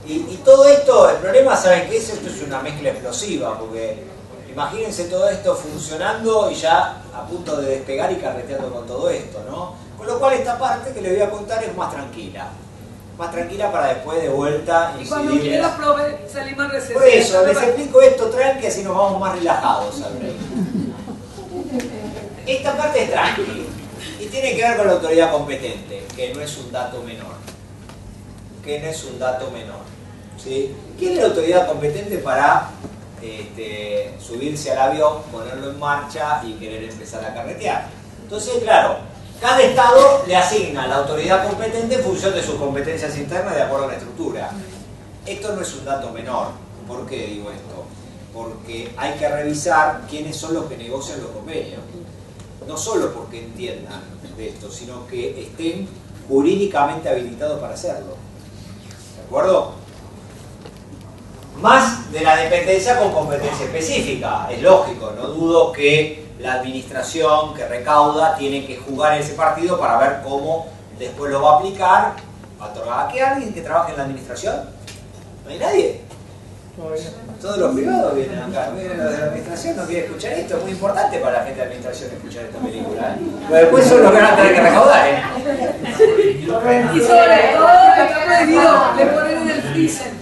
y todo esto, el problema, ¿saben qué es? Esto es una mezcla explosiva, porque imagínense todo esto funcionando y ya a punto de despegar y carreteando con todo esto, ¿no? Con lo cual esta parte que les voy a contar es más tranquila para después de vuelta y cuando quiera, profe, salimos a receso. Por eso, les explico esto tranqui, así nos vamos más relajados al break. Esta parte es tranqui y tiene que ver con la autoridad competente, que no es un dato menor. ¿Sí? ¿Quién es la autoridad competente para subirse al avión, ponerlo en marcha y querer empezar a carretear? Entonces, claro, cada estado le asigna a la autoridad competente en función de sus competencias internas de acuerdo a la estructura. Esto no es un dato menor. ¿Por qué digo esto? Porque hay que revisar quiénes son los que negocian los convenios. No solo porque entiendan de esto, sino que estén jurídicamente habilitados para hacerlo. ¿De acuerdo? Más de la dependencia con competencia específica. Es lógico, no dudo que la administración que recauda tiene que jugar ese partido para ver cómo después lo va a aplicar. ¿Aquí hay alguien que trabaje en la administración? ¿No hay nadie? Todos los privados vienen acá. Los de la administración no quieren escuchar esto. Es muy importante para la gente de la administración escuchar esta película. Pero después son los que van a tener que recaudar. Y sobre todo, está prohibido, le ponen en el freezer.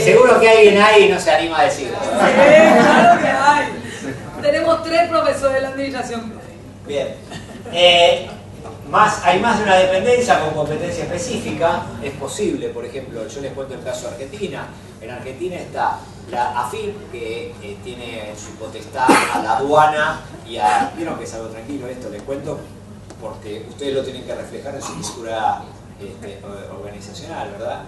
Seguro que alguien ahí no se anima a decirlo. Sí, claro que hay. Tenemos 3 profesores de la administración. Bien. Hay más de una dependencia con competencia específica. Es posible, por ejemplo, yo les cuento el caso de Argentina. En Argentina está la AFIP, que tiene en su potestad a la aduana y a... Vieron que es algo tranquilo esto, les cuento, porque ustedes lo tienen que reflejar en su estructura organizacional, ¿verdad?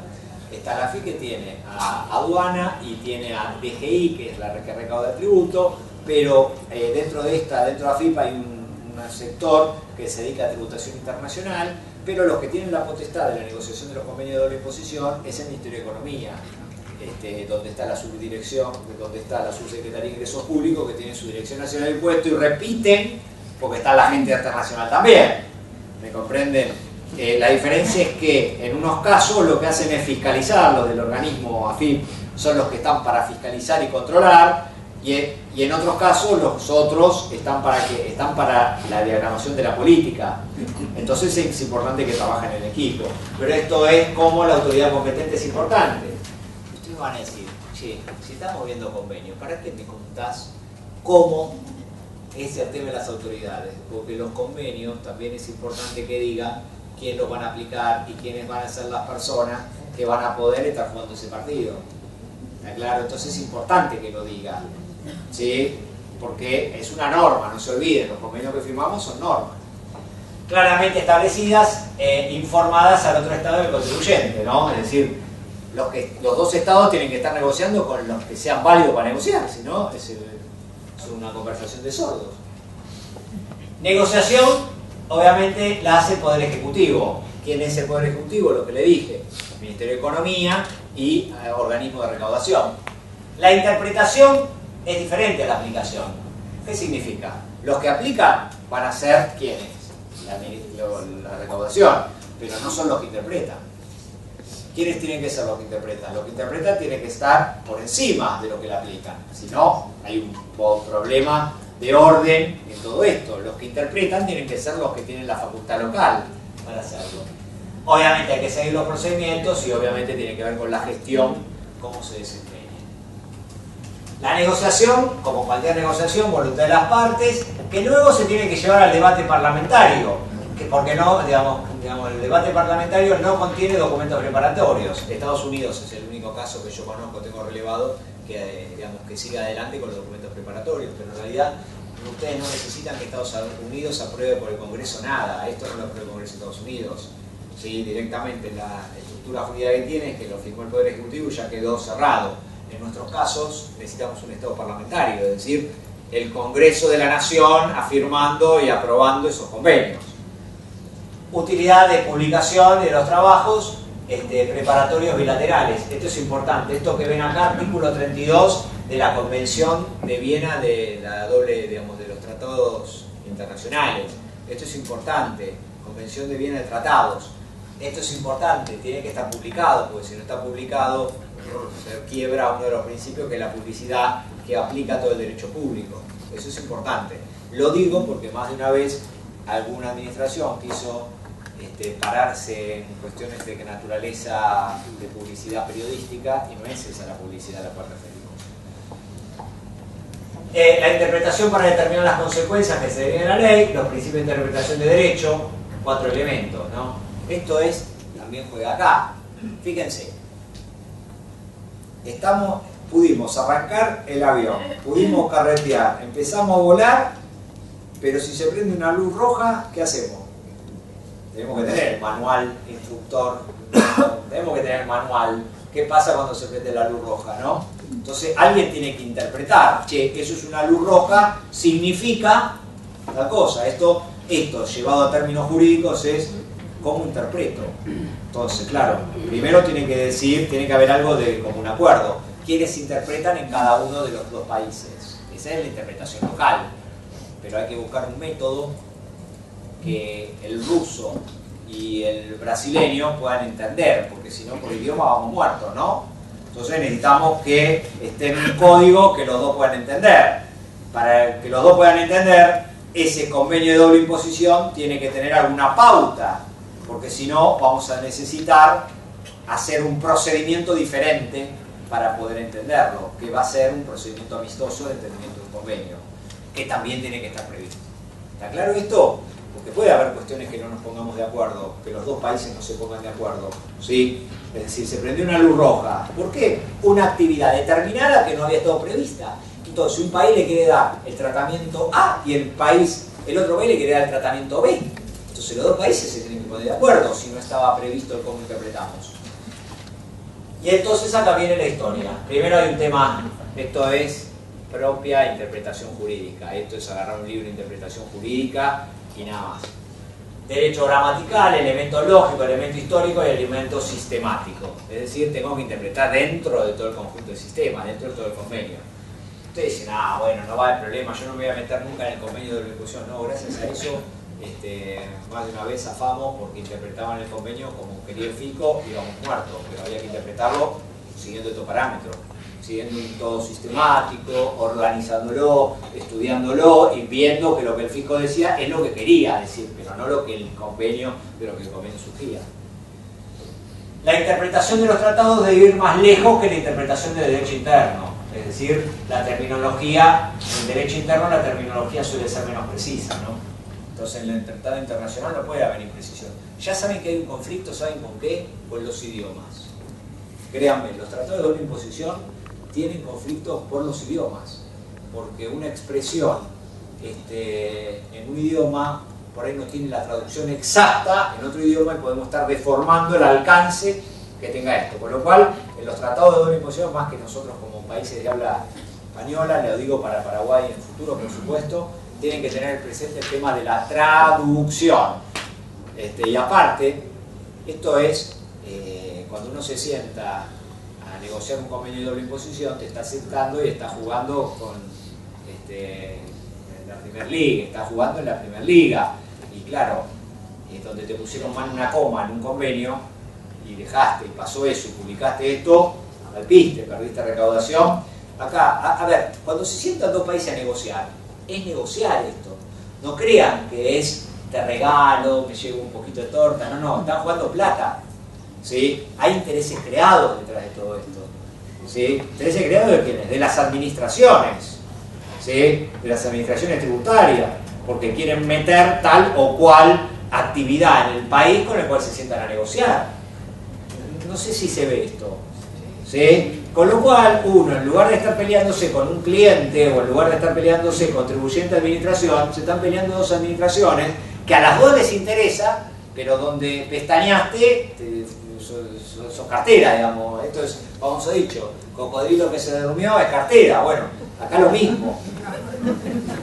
Está la AFIP, que tiene a aduana y tiene a DGI, que es la que recauda el tributo, pero dentro de AFIP hay un sector que se dedica a tributación internacional, pero los que tienen la potestad de la negociación de los convenios de doble imposición es el Ministerio de Economía, donde está la subdirección, donde está la subsecretaría de Ingresos Públicos, que tiene su Dirección Nacional de Impuestos, y repiten porque está la gente internacional también. ¿Me comprenden? La diferencia es que en unos casos lo que hacen es fiscalizar, los del organismo AFIP son los que están para fiscalizar y controlar, y en otros casos los otros están para la diagramación de la política. Entonces es importante que trabajen en equipo. Pero esto es como la autoridad competente es importante. Ustedes van a decir, che, si estamos viendo convenios, ¿para qué me contás cómo es el tema de las autoridades? Porque los convenios también es importante que digan quién los van a aplicar y quiénes van a ser las personas que van a poder estar jugando ese partido. ¿Está claro? Entonces es importante que lo digan, ¿sí? Porque es una norma, no se olviden, los convenios que firmamos son normas claramente establecidas, informadas al otro estado del contribuyente, ¿no? Es decir, los dos estados tienen que estar negociando con los que sean válidos para negociar, si no es una conversación de sordos. Negociación, obviamente, la hace el Poder Ejecutivo. ¿Quién es el Poder Ejecutivo? Lo que le dije, Ministerio de Economía y organismo de recaudación. La interpretación es diferente a la aplicación. ¿Qué significa? Los que aplican van a ser ¿quiénes? La recaudación, pero no son los que interpretan. ¿Quiénes tienen que ser los que interpretan? Los que interpretan tienen que estar por encima de lo que le aplican. Si no, hay un problema de orden en todo esto. Los que interpretan tienen que ser los que tienen la facultad local para hacerlo. Obviamente hay que seguir los procedimientos y obviamente tiene que ver con la gestión, cómo se desempeña. La negociación, como cualquier negociación, voluntad de las partes, que luego se tiene que llevar al debate parlamentario, porque no, digamos, el debate parlamentario no contiene documentos preparatorios. Estados Unidos es el único caso que yo conozco, tengo relevado, que siga adelante con los documentos preparatorios, pero en realidad ustedes no necesitan que Estados Unidos apruebe por el Congreso nada. Esto no lo aprueba el Congreso de Estados Unidos. ¿Sí? Directamente la estructura jurídica que tiene es que lo firmó el Poder Ejecutivo y ya quedó cerrado. En nuestros casos necesitamos un Estado parlamentario, es decir, el Congreso de la Nación afirmando y aprobando esos convenios. Utilidad de publicación de los trabajos preparatorios bilaterales. Esto es importante. Esto que ven acá, artículo 32 de la Convención de Viena de la doble, de los tratados internacionales. esto es importante, Convención de Viena de Tratados, esto es importante, tiene que estar publicado, porque si no está publicado se quiebra uno de los principios, que es la publicidad que aplica todo el derecho público. Eso es importante. Lo digo porque más de una vez alguna administración quiso pararse en cuestiones de naturaleza de publicidad periodística, y no es esa la publicidad a la cual referimos. La interpretación para determinar las consecuencias que se derivan de la ley, los principios de interpretación de derecho, 4 elementos, ¿no? Esto también juega acá. Fíjense, pudimos arrancar el avión, pudimos carretear, empezamos a volar, pero si se prende una luz roja, ¿qué hacemos? Tenemos que tener el manual instructor, tenemos que tener el manual. ¿Qué pasa cuando se prende la luz roja, no? Entonces alguien tiene que interpretar, che, eso es una luz roja, significa tal cosa. Esto llevado a términos jurídicos es cómo interpreto. Entonces, claro, primero tiene que haber algo de común acuerdo. ¿Quiénes interpretan en cada uno de los 2 países? Esa es la interpretación local. Pero hay que buscar un método que el ruso y el brasileño puedan entender, porque si no, por idioma vamos muertos, ¿no? Entonces necesitamos que esté en un código que los 2 puedan entender. Para que los 2 puedan entender, ese convenio de doble imposición tiene que tener alguna pauta, porque si no vamos a necesitar hacer un procedimiento diferente para poder entenderlo, que va a ser un procedimiento amistoso de entendimiento de un convenio, que también tiene que estar previsto. ¿Está claro esto? Porque puede haber cuestiones que no nos pongamos de acuerdo, que los 2 países no se pongan de acuerdo, ¿sí? Es decir, se prendió una luz roja. ¿Por qué? Una actividad determinada que no había estado prevista. Entonces, un país le quiere dar el tratamiento A y el otro país le quiere dar el tratamiento B. Entonces, los 2 países se tienen que poner de acuerdo si no estaba previsto el cómo interpretamos. Y entonces acá viene la historia. Primero hay un tema, esto es propia interpretación jurídica. Esto es agarrar un libro de interpretación jurídica y nada más. Derecho gramatical, elemento lógico, elemento histórico y elemento sistemático. Es decir, tengo que interpretar dentro de todo el conjunto del sistema, dentro de todo el convenio. Ustedes dicen, bueno, no va a haber problema, yo no me voy a meter nunca en el convenio de locución. No, gracias a eso, más de una vez zafamos porque interpretaban el convenio como quería el FICO y íbamos muertos, pero había que interpretarlo siguiendo estos parámetros, siguiendo un todo sistemático, organizándolo, estudiándolo y viendo que lo que el FICO decía es lo que quería decir, pero no lo que el convenio, de lo que el convenio surgía. La interpretación de los tratados debe ir más lejos que la interpretación del derecho interno. Es decir, la terminología, en derecho interno la terminología suele ser menos precisa, ¿no? Entonces en el tratado internacional no puede haber imprecisión. Ya saben que hay un conflicto, ¿saben con qué? Con los idiomas. Créanme, los tratados de doble imposición tienen conflictos por los idiomas, porque una expresión en un idioma por ahí no tiene la traducción exacta en otro idioma y podemos estar deformando el alcance que tenga esto. Por lo cual, en los tratados de doble imposición, más que nosotros como países de habla española, le digo para Paraguay en el futuro, por supuesto, tienen que tener presente el tema de la traducción. Y aparte, esto es, cuando uno se sienta a negociar un convenio de doble imposición, te está sentando y está jugando con en la Premier League, está jugando en la Premier Liga. Y claro, donde te pusieron mal una coma en un convenio, y dejaste, y pasó eso, y publicaste esto, perdiste recaudación. Acá, a ver, cuando se sientan 2 países a negociar, es negociar esto. No crean que es te regalo, me llevo un poquito de torta, no, están jugando plata. ¿Sí? Hay intereses creados detrás de todo esto. ¿Sí? Intereses creados de quiénes? De las administraciones. ¿Sí? De las administraciones tributarias, porque quieren meter tal o cual actividad en el país con el cual se sientan a negociar. No sé si se ve esto, ¿sí? Con lo cual, uno, en lugar de estar peleándose con un cliente o en lugar de estar peleándose contribuyente administración, se están peleando 2 administraciones que a las 2 les interesa, pero donde pestañaste, sos cartera, digamos. Esto es famoso dicho, cocodrilo que se durmió es cartera. Bueno, acá lo mismo.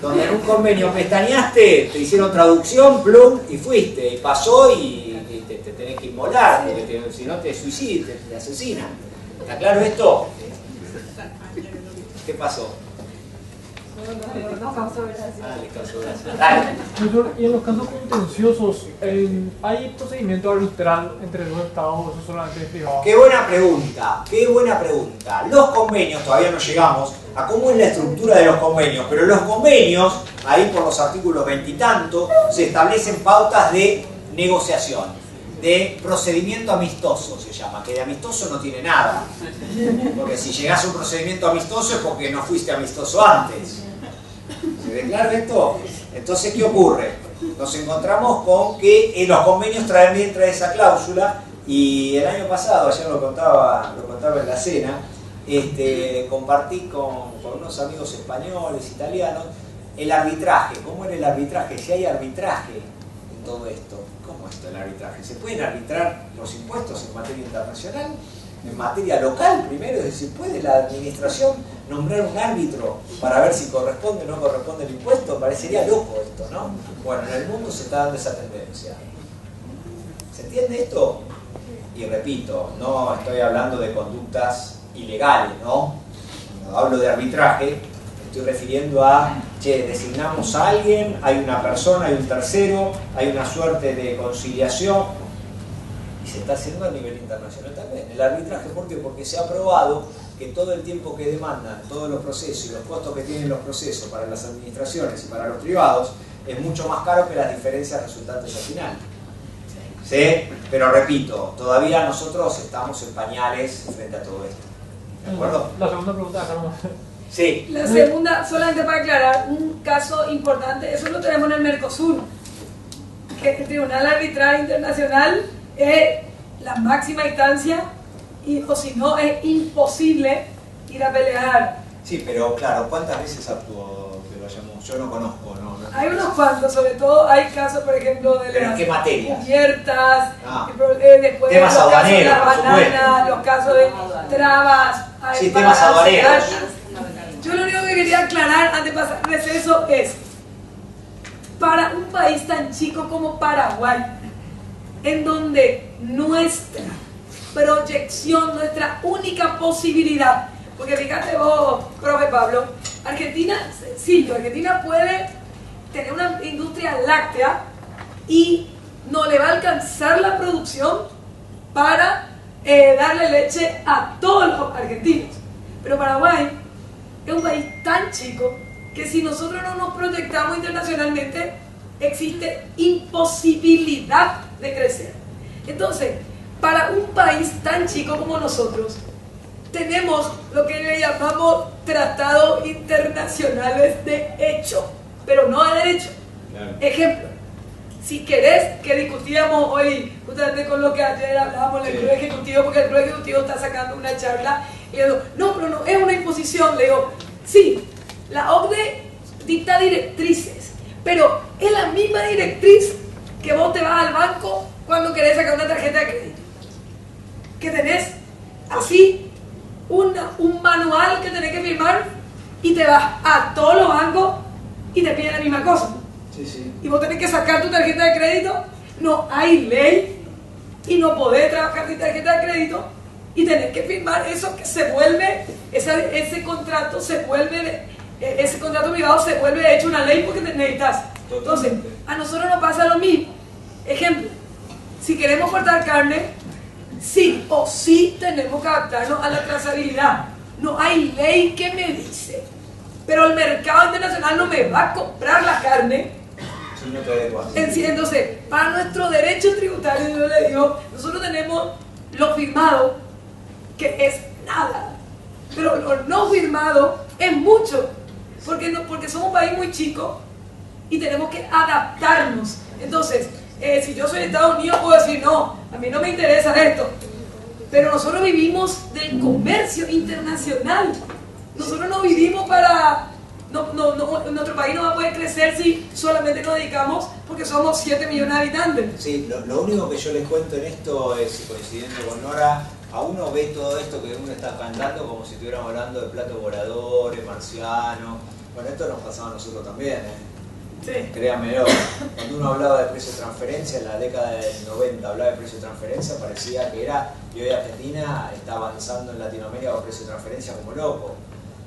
Donde en un convenio pestañaste, te hicieron traducción, plum, y fuiste, y pasó y te tenés que inmolar, porque si no te suicidas, te asesinan. ¿Está claro esto? ¿Qué pasó? Doctor, y en los casos contenciosos, ¿hay procedimiento arbitral entre los estados o eso solamente es privado? Qué buena pregunta, qué buena pregunta. Los convenios, todavía no llegamos a cómo es la estructura de los convenios, pero los convenios, ahí por los artículos 20 y tanto, se establecen pautas de negociación, de procedimiento amistoso se llama, que de amistoso no tiene nada. Porque si llegás a un procedimiento amistoso es porque no fuiste amistoso antes. ¿Se ve claro esto? Entonces, ¿qué ocurre? Nos encontramos con que los convenios traen esa cláusula y el año pasado, ayer lo contaba en la cena, compartí con unos amigos españoles, italianos, el arbitraje. ¿Cómo era el arbitraje? Si hay arbitraje en todo esto. ¿Cómo es esto el arbitraje? ¿Se pueden arbitrar los impuestos en materia internacional? En materia local primero, es decir, ¿puede la administración nombrar un árbitro para ver si corresponde o no corresponde el impuesto? Parecería loco esto, ¿no? Bueno, en el mundo se está dando esa tendencia. ¿Se entiende esto? Y repito, no estoy hablando de conductas ilegales, ¿no? Cuando hablo de arbitraje, me estoy refiriendo a, che, designamos a alguien, hay una persona, hay un tercero, hay una suerte de conciliación. Y se está haciendo a nivel internacional también. El arbitraje, ¿por qué? Porque se ha probado que todo el tiempo que demandan, todos los procesos y los costos que tienen los procesos para las administraciones y para los privados es mucho más caro que las diferencias resultantes al final. ¿Sí? Pero repito, todavía nosotros estamos en pañales frente a todo esto. ¿De acuerdo? La segunda pregunta acá nomás. Sí. La segunda, solamente para aclarar, un caso importante, eso lo tenemos en el Mercosur, que el Tribunal Arbitral Internacional es la máxima instancia o si no es imposible ir a pelear. Sí, pero claro, ¿cuántas veces actuó que lo hayamos? Yo no conozco, ¿no? Hay unos cuantos, sobre todo hay casos, por ejemplo, de ¿Pero las en qué materia? cubiertas, Temas después los casos de aduaneros, las por supuesto. bananas, los casos de trabas. Sí, para temas aduaneros. Yo lo único que quería aclarar antes de pasar al receso es, para un país tan chico como Paraguay, en donde nuestra proyección, nuestra única posibilidad, porque fíjate vos, profe Pablo, Argentina, sí, Argentina puede tener una industria láctea y no le va a alcanzar la producción para darle leche a todos los argentinos. Pero Paraguay es un país tan chico que si nosotros no nos proyectamos internacionalmente, existe imposibilidad de crecer. Entonces, para un país tan chico como nosotros, tenemos lo que le llamamos tratados internacionales de hecho, pero no de derecho. Claro. Ejemplo, si querés, que discutíamos hoy, justamente con lo que ayer hablábamos en el Club Ejecutivo, porque el Club Ejecutivo está sacando una charla, y le digo, no, pero no, es una imposición. Le digo, sí, la OCDE dicta directrices, pero es la misma directriz que vos te vas al banco cuando querés sacar una tarjeta de crédito. Que tenés así un manual que tenés que firmar y te vas a todos los bancos y te piden la misma cosa. Sí, sí. Y vos tenés que sacar tu tarjeta de crédito, no hay ley y no podés trabajar sin tarjeta de crédito y tenés que firmar eso que se vuelve, ese contrato se vuelve, ese contrato privado se vuelve de hecho una ley porque necesitas. Entonces, a nosotros nos pasa lo mismo. Ejemplo, si queremos cortar carne, sí o sí tenemos que adaptarnos a la trazabilidad. No hay ley que me dice, pero el mercado internacional no me va a comprar la carne. Entonces, para nuestro derecho tributario, yo le digo, nosotros tenemos lo firmado, que es nada, pero lo no firmado es mucho, porque somos un país muy chico y tenemos que adaptarnos. Entonces, si yo soy de Estados Unidos, puedo decir, no, a mí no me interesa esto, pero nosotros vivimos del comercio internacional. Nosotros no vivimos para... nuestro país no va a poder crecer si solamente nos dedicamos porque somos 7 millones de habitantes. Sí, lo único que yo les cuento en esto es, coincidiendo con Nora, a uno ve todo esto que uno está cantando como si estuviéramos hablando de platos voladores, marcianos. Bueno, esto nos pasaba a nosotros también, Sí. Créanmelo, cuando uno hablaba de precio de transferencia en la década del 90, hablaba de precio de transferencia, parecía que era, y hoy Argentina está avanzando en Latinoamérica con precio de transferencia como loco.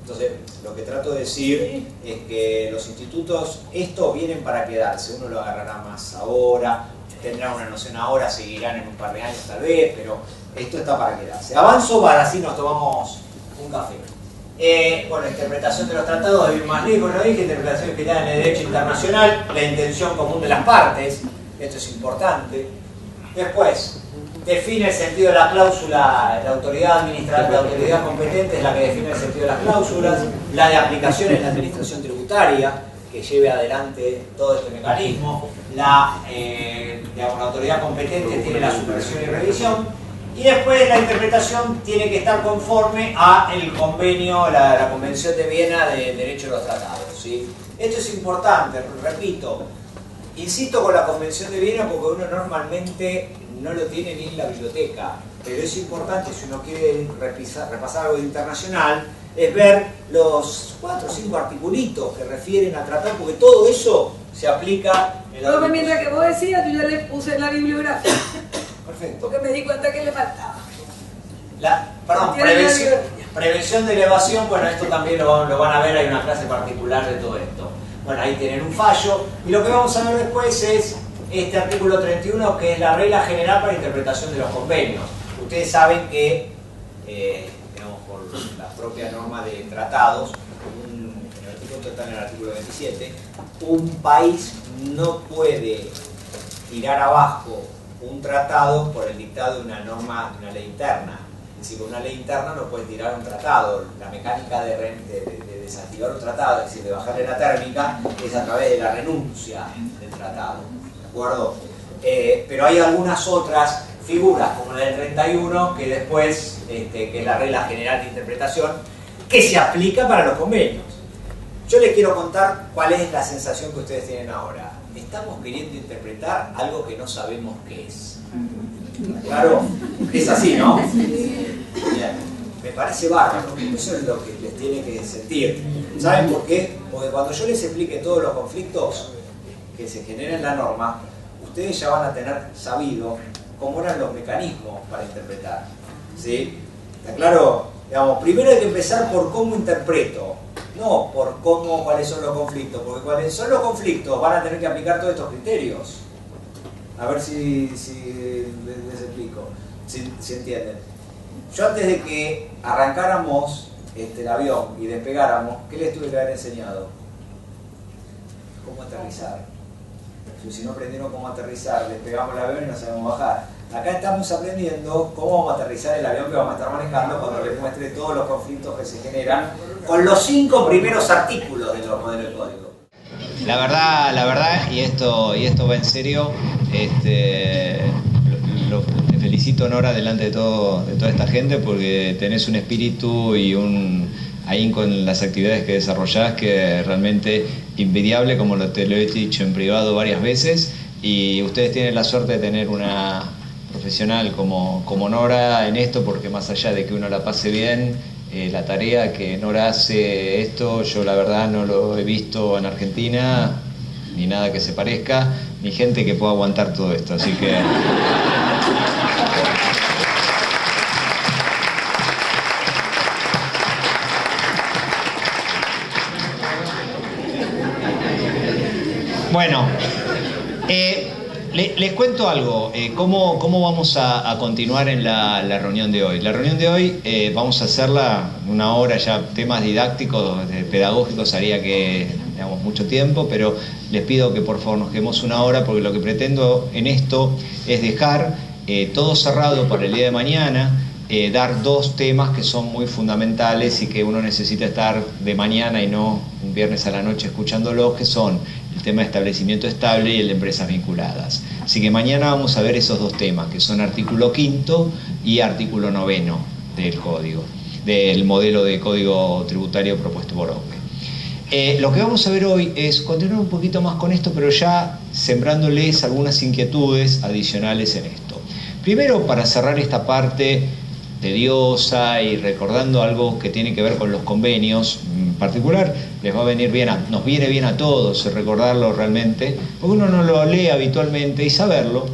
Entonces, lo que trato de decir es que los institutos, estos vienen para quedarse. Uno lo agarrará más ahora, tendrá una noción ahora, seguirán en un par de años tal vez, pero esto está para quedarse. Avanzo para así nos tomamos un café. Bueno, interpretación de los tratados, de ir más lejos, no dije, interpretación general en el derecho internacional, la intención común de las partes, esto es importante. Después, define el sentido de la cláusula, la autoridad administrativa, la autoridad competente es la que define el sentido de las cláusulas, la de aplicación es la administración tributaria, que lleve adelante todo este mecanismo, la autoridad competente tiene la supresión y revisión, y después la interpretación tiene que estar conforme a el convenio, la Convención de Viena del Derecho de los Tratados, ¿sí? Esto es importante, repito, insisto con la Convención de Viena porque uno normalmente no lo tiene ni en la biblioteca, pero es importante si uno quiere repasar algo internacional, es ver los 4 o 5 articulitos que refieren al tratado, porque todo eso se aplica en la... No, mientras que vos decías, yo ya le puse en la bibliografía. Perfecto. Porque me di cuenta que le faltaba. Perdón, prevención de elevación, bueno, esto también lo van a ver, hay una clase particular de todo esto. Bueno, ahí tienen un fallo, y lo que vamos a ver después es este artículo 31, que es la regla general para interpretación de los convenios. Ustedes saben que, digamos, por la propia norma de tratados, el artículo está en el artículo 27, un país no puede tirar abajo un tratado por el dictado de una norma, de una ley interna. Es decir, con una ley interna no puede tirar un tratado. La mecánica de desactivar un tratado, es decir, de bajarle la térmica, es a través de la renuncia del tratado. ¿De acuerdo? Pero hay algunas otras figuras, como la del 31, que después, que es la regla general de interpretación, que se aplica para los convenios. Yo les quiero contar cuál es la sensación que ustedes tienen ahora. Estamos queriendo interpretar algo que no sabemos qué es. Claro, es así, ¿no? Bien. Me parece bárbaro, eso es lo que les tiene que sentir. ¿Saben por qué? Porque cuando yo les explique todos los conflictos que se generan en la norma, ustedes ya van a tener sabido cómo eran los mecanismos para interpretar. ¿Sí? ¿Está claro? Digamos, primero hay que empezar por cómo interpreto, no por cuáles son los conflictos, porque cuáles son los conflictos van a tener que aplicar todos estos criterios. A ver si les explico, si entienden. Yo antes de que arrancáramos el avión y despegáramos, ¿qué les tuve que haber enseñado? Cómo aterrizar. Si no aprendieron cómo aterrizar, despegamos el avión y no sabemos bajar. Acá estamos aprendiendo cómo vamos a aterrizar el avión que vamos a estar manejando cuando les muestre todos los conflictos que se generan con los 5 primeros artículos de los modelos de código. La verdad, y esto va en serio, te felicito, Nora, delante de toda esta gente, porque tenés un espíritu y ahí con las actividades que desarrollás que es realmente invidiable, como te lo he dicho en privado varias veces, y ustedes tienen la suerte de tener una profesional como Nora en esto, porque más allá de que uno la pase bien, la tarea que Nora hace esto, yo la verdad no lo he visto en Argentina, ni nada que se parezca, ni gente que pueda aguantar todo esto, así que... Bueno, les cuento algo, cómo vamos a continuar en la reunión de hoy. La reunión de hoy vamos a hacerla una hora, ya temas didácticos, pedagógicos haría que digamos mucho tiempo, pero les pido que por favor nos quedemos una hora, porque lo que pretendo en esto es dejar todo cerrado para el día de mañana, dar 2 temas que son muy fundamentales y que uno necesita estar de mañana y no un viernes a la noche escuchándolos, que son el tema de establecimiento estable y el de empresas vinculadas. Así que mañana vamos a ver esos 2 temas, que son artículo 5º y artículo 9º del código, del modelo de código tributario propuesto por OCDE. Lo que vamos a ver hoy es continuar un poquito más con esto, pero ya sembrándoles algunas inquietudes adicionales en esto. Primero, para cerrar esta parte tediosa y recordando algo que tiene que ver con los convenios, en particular les va a venir bien, nos viene bien a todos recordarlo realmente, porque uno no lo lee habitualmente, y saberlo,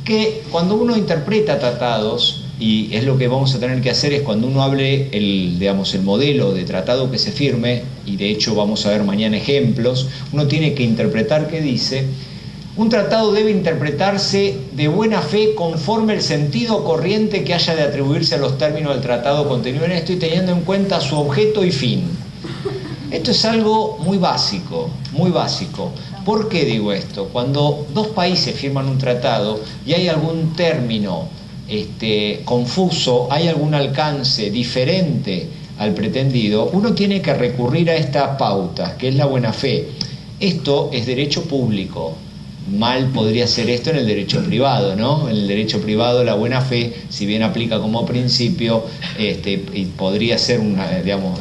que cuando uno interpreta tratados, y es lo que vamos a tener que hacer, es cuando uno hable el modelo de tratado que se firme, y de hecho vamos a ver mañana ejemplos, uno tiene que interpretar qué dice. Un tratado debe interpretarse de buena fe conforme el sentido corriente que haya de atribuirse a los términos del tratado contenido en esto y teniendo en cuenta su objeto y fin. Esto es algo muy básico, muy básico. ¿Por qué digo esto? Cuando dos países firman un tratado y hay algún término confuso, hay algún alcance diferente al pretendido, uno tiene que recurrir a estas pautas, que es la buena fe. Esto es derecho público. Mal podría ser esto en el derecho privado, ¿no? En el derecho privado la buena fe, si bien aplica como principio, y podría ser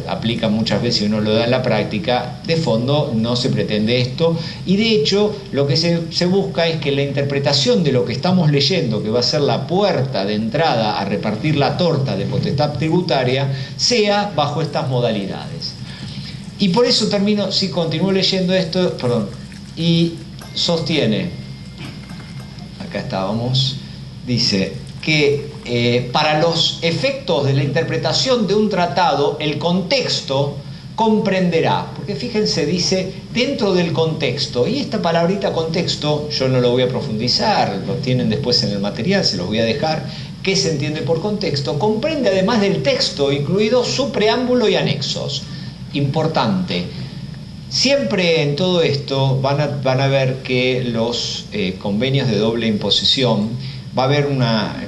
aplica muchas veces y uno lo da en la práctica, de fondo no se pretende esto, y de hecho lo que se busca es que la interpretación de lo que estamos leyendo, que va a ser la puerta de entrada a repartir la torta de potestad tributaria, sea bajo estas modalidades. Y por eso continúo leyendo esto, y sostiene, acá estábamos, dice que para los efectos de la interpretación de un tratado, el contexto comprenderá, porque fíjense, dice dentro del contexto, y esta palabrita contexto, yo no lo voy a profundizar, lo tienen después en el material, se los voy a dejar, ¿qué se entiende por contexto? Comprende además del texto, incluido su preámbulo y anexos. Importante. Siempre en todo esto van a ver que los convenios de doble imposición, va a haber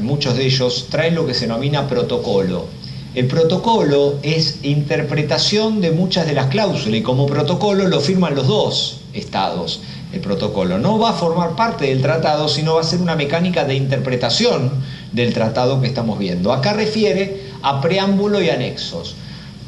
muchos de ellos traen lo que se denomina protocolo. El protocolo es interpretación de muchas de las cláusulas y como protocolo lo firman los dos estados. El protocolo no va a formar parte del tratado, sino va a ser una mecánica de interpretación del tratado que estamos viendo. Acá refiere a preámbulo y anexos.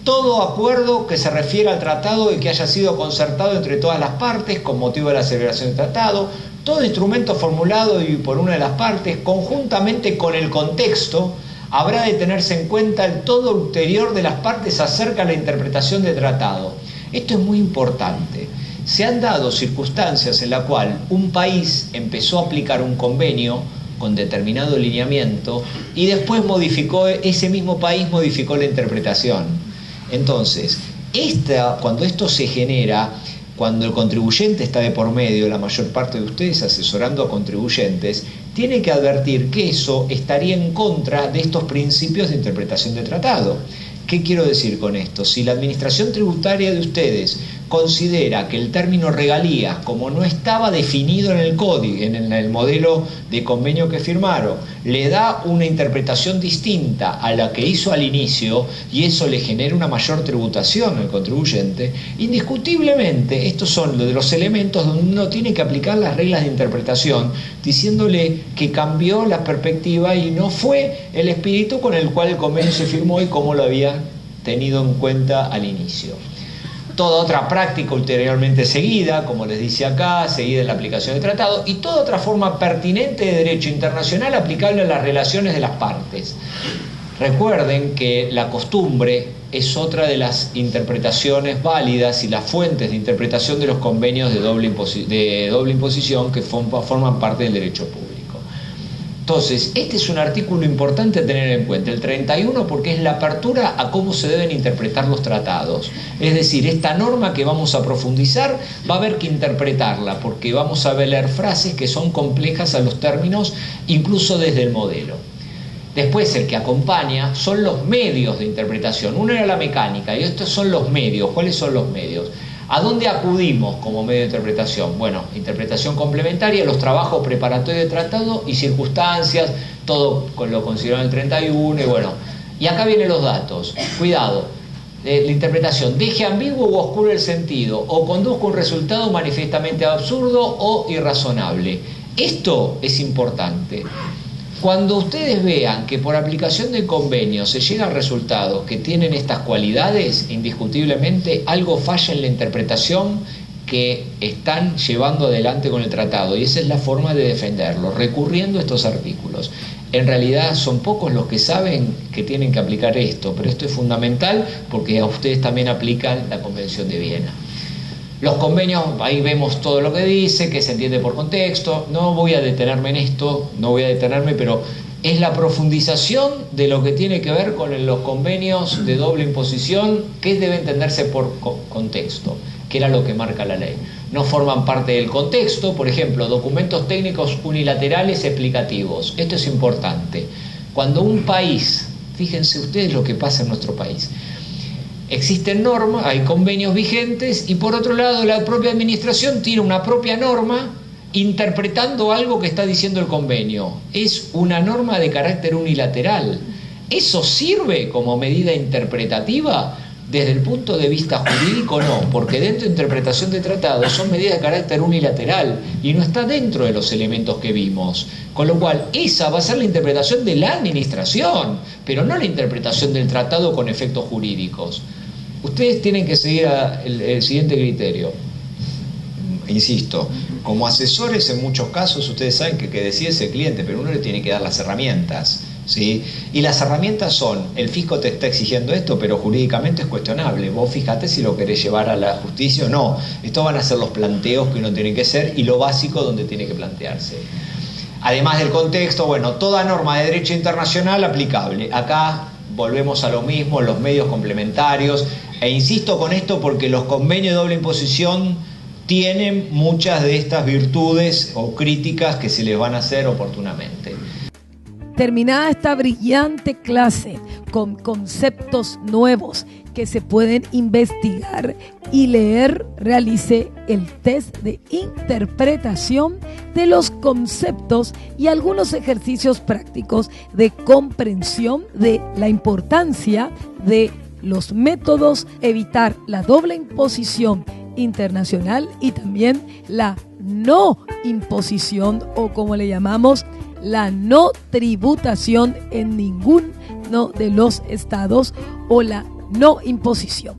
Todo acuerdo que se refiere al tratado y que haya sido concertado entre todas las partes con motivo de la celebración del tratado, todo instrumento formulado y por una de las partes, conjuntamente con el contexto, habrá de tenerse en cuenta el todo ulterior de las partes acerca de la interpretación del tratado. Esto es muy importante. Se han dado circunstancias en las cuales un país empezó a aplicar un convenio con determinado lineamiento y después ese mismo país modificó la interpretación. Entonces, cuando esto se genera, cuando el contribuyente está de por medio, la mayor parte de ustedes asesorando a contribuyentes, tiene que advertir que eso estaría en contra de estos principios de interpretación de tratado. ¿Qué quiero decir con esto? Si la administración tributaria de ustedes considera que el término regalías, como no estaba definido en el código, en el modelo de convenio que firmaron, le da una interpretación distinta a la que hizo al inicio y eso le genera una mayor tributación al contribuyente, indiscutiblemente estos son los elementos donde uno tiene que aplicar las reglas de interpretación, diciéndole que cambió la perspectiva y no fue el espíritu con el cual el convenio se firmó y cómo lo había tenido en cuenta al inicio. Toda otra práctica ulteriormente seguida, como les dice acá, seguida en la aplicación del tratado, y toda otra forma pertinente de derecho internacional aplicable a las relaciones de las partes. Recuerden que la costumbre es otra de las interpretaciones válidas y las fuentes de interpretación de los convenios de doble imposición que forman parte del derecho público. Entonces, este es un artículo importante a tener en cuenta, el 31, porque es la apertura a cómo se deben interpretar los tratados. Es decir, esta norma que vamos a profundizar va a haber que interpretarla, porque vamos a leer frases que son complejas a los términos, incluso desde el modelo. Después, el que acompaña son los medios de interpretación. Uno era la mecánica y estos son los medios. ¿Cuáles son los medios? ¿A dónde acudimos como medio de interpretación? Bueno, interpretación complementaria, los trabajos preparatorios de tratado y circunstancias, todo lo considerado en el 31, y bueno. Y acá vienen los datos. Cuidado, la interpretación deje ambiguo o oscuro el sentido, o conduzca un resultado manifiestamente absurdo o irrazonable. Esto es importante. Cuando ustedes vean que por aplicación del convenio se llega a resultados que tienen estas cualidades, indiscutiblemente algo falla en la interpretación que están llevando adelante con el tratado, y esa es la forma de defenderlo, recurriendo a estos artículos. En realidad son pocos los que saben que tienen que aplicar esto, pero esto es fundamental porque a ustedes también aplican la Convención de Viena. Los convenios, ahí vemos todo lo que dice, que se entiende por contexto. No voy a detenerme en esto, pero es la profundización de lo que tiene que ver con los convenios de doble imposición, que debe entenderse por contexto, que era lo que marca la ley. No forman parte del contexto, por ejemplo, documentos técnicos unilaterales explicativos. Esto es importante. Cuando un país, fíjense ustedes lo que pasa en nuestro país, existen normas, hay convenios vigentes y por otro lado la propia administración tiene una propia norma interpretando algo que está diciendo el convenio. Es una norma de carácter unilateral. ¿Eso sirve como medida interpretativa? Desde el punto de vista jurídico no, porque dentro de interpretación de tratados son medidas de carácter unilateral y no está dentro de los elementos que vimos. Con lo cual, esa va a ser la interpretación de la administración, pero no la interpretación del tratado con efectos jurídicos. Ustedes tienen que seguir el siguiente criterio. Insisto, como asesores en muchos casos ustedes saben que decide es el cliente, pero uno le tiene que dar las herramientas, ¿sí? Y las herramientas son, el fisco te está exigiendo esto, pero jurídicamente es cuestionable. Vos fíjate si lo querés llevar a la justicia o no. Estos van a ser los planteos que uno tiene que hacer y lo básico donde tiene que plantearse. Además del contexto, bueno, toda norma de derecho internacional aplicable. Acá volvemos a lo mismo, los medios complementarios. E insisto con esto porque los convenios de doble imposición tienen muchas de estas virtudes o críticas que se les van a hacer oportunamente. Terminada esta brillante clase con conceptos nuevos que se pueden investigar y leer, realice el test de interpretación de los conceptos y algunos ejercicios prácticos de comprensión de la importancia de los métodos, evitar la doble imposición internacional y también la no imposición, o como le llamamos, la no tributación en ninguno de los estados, o la no imposición.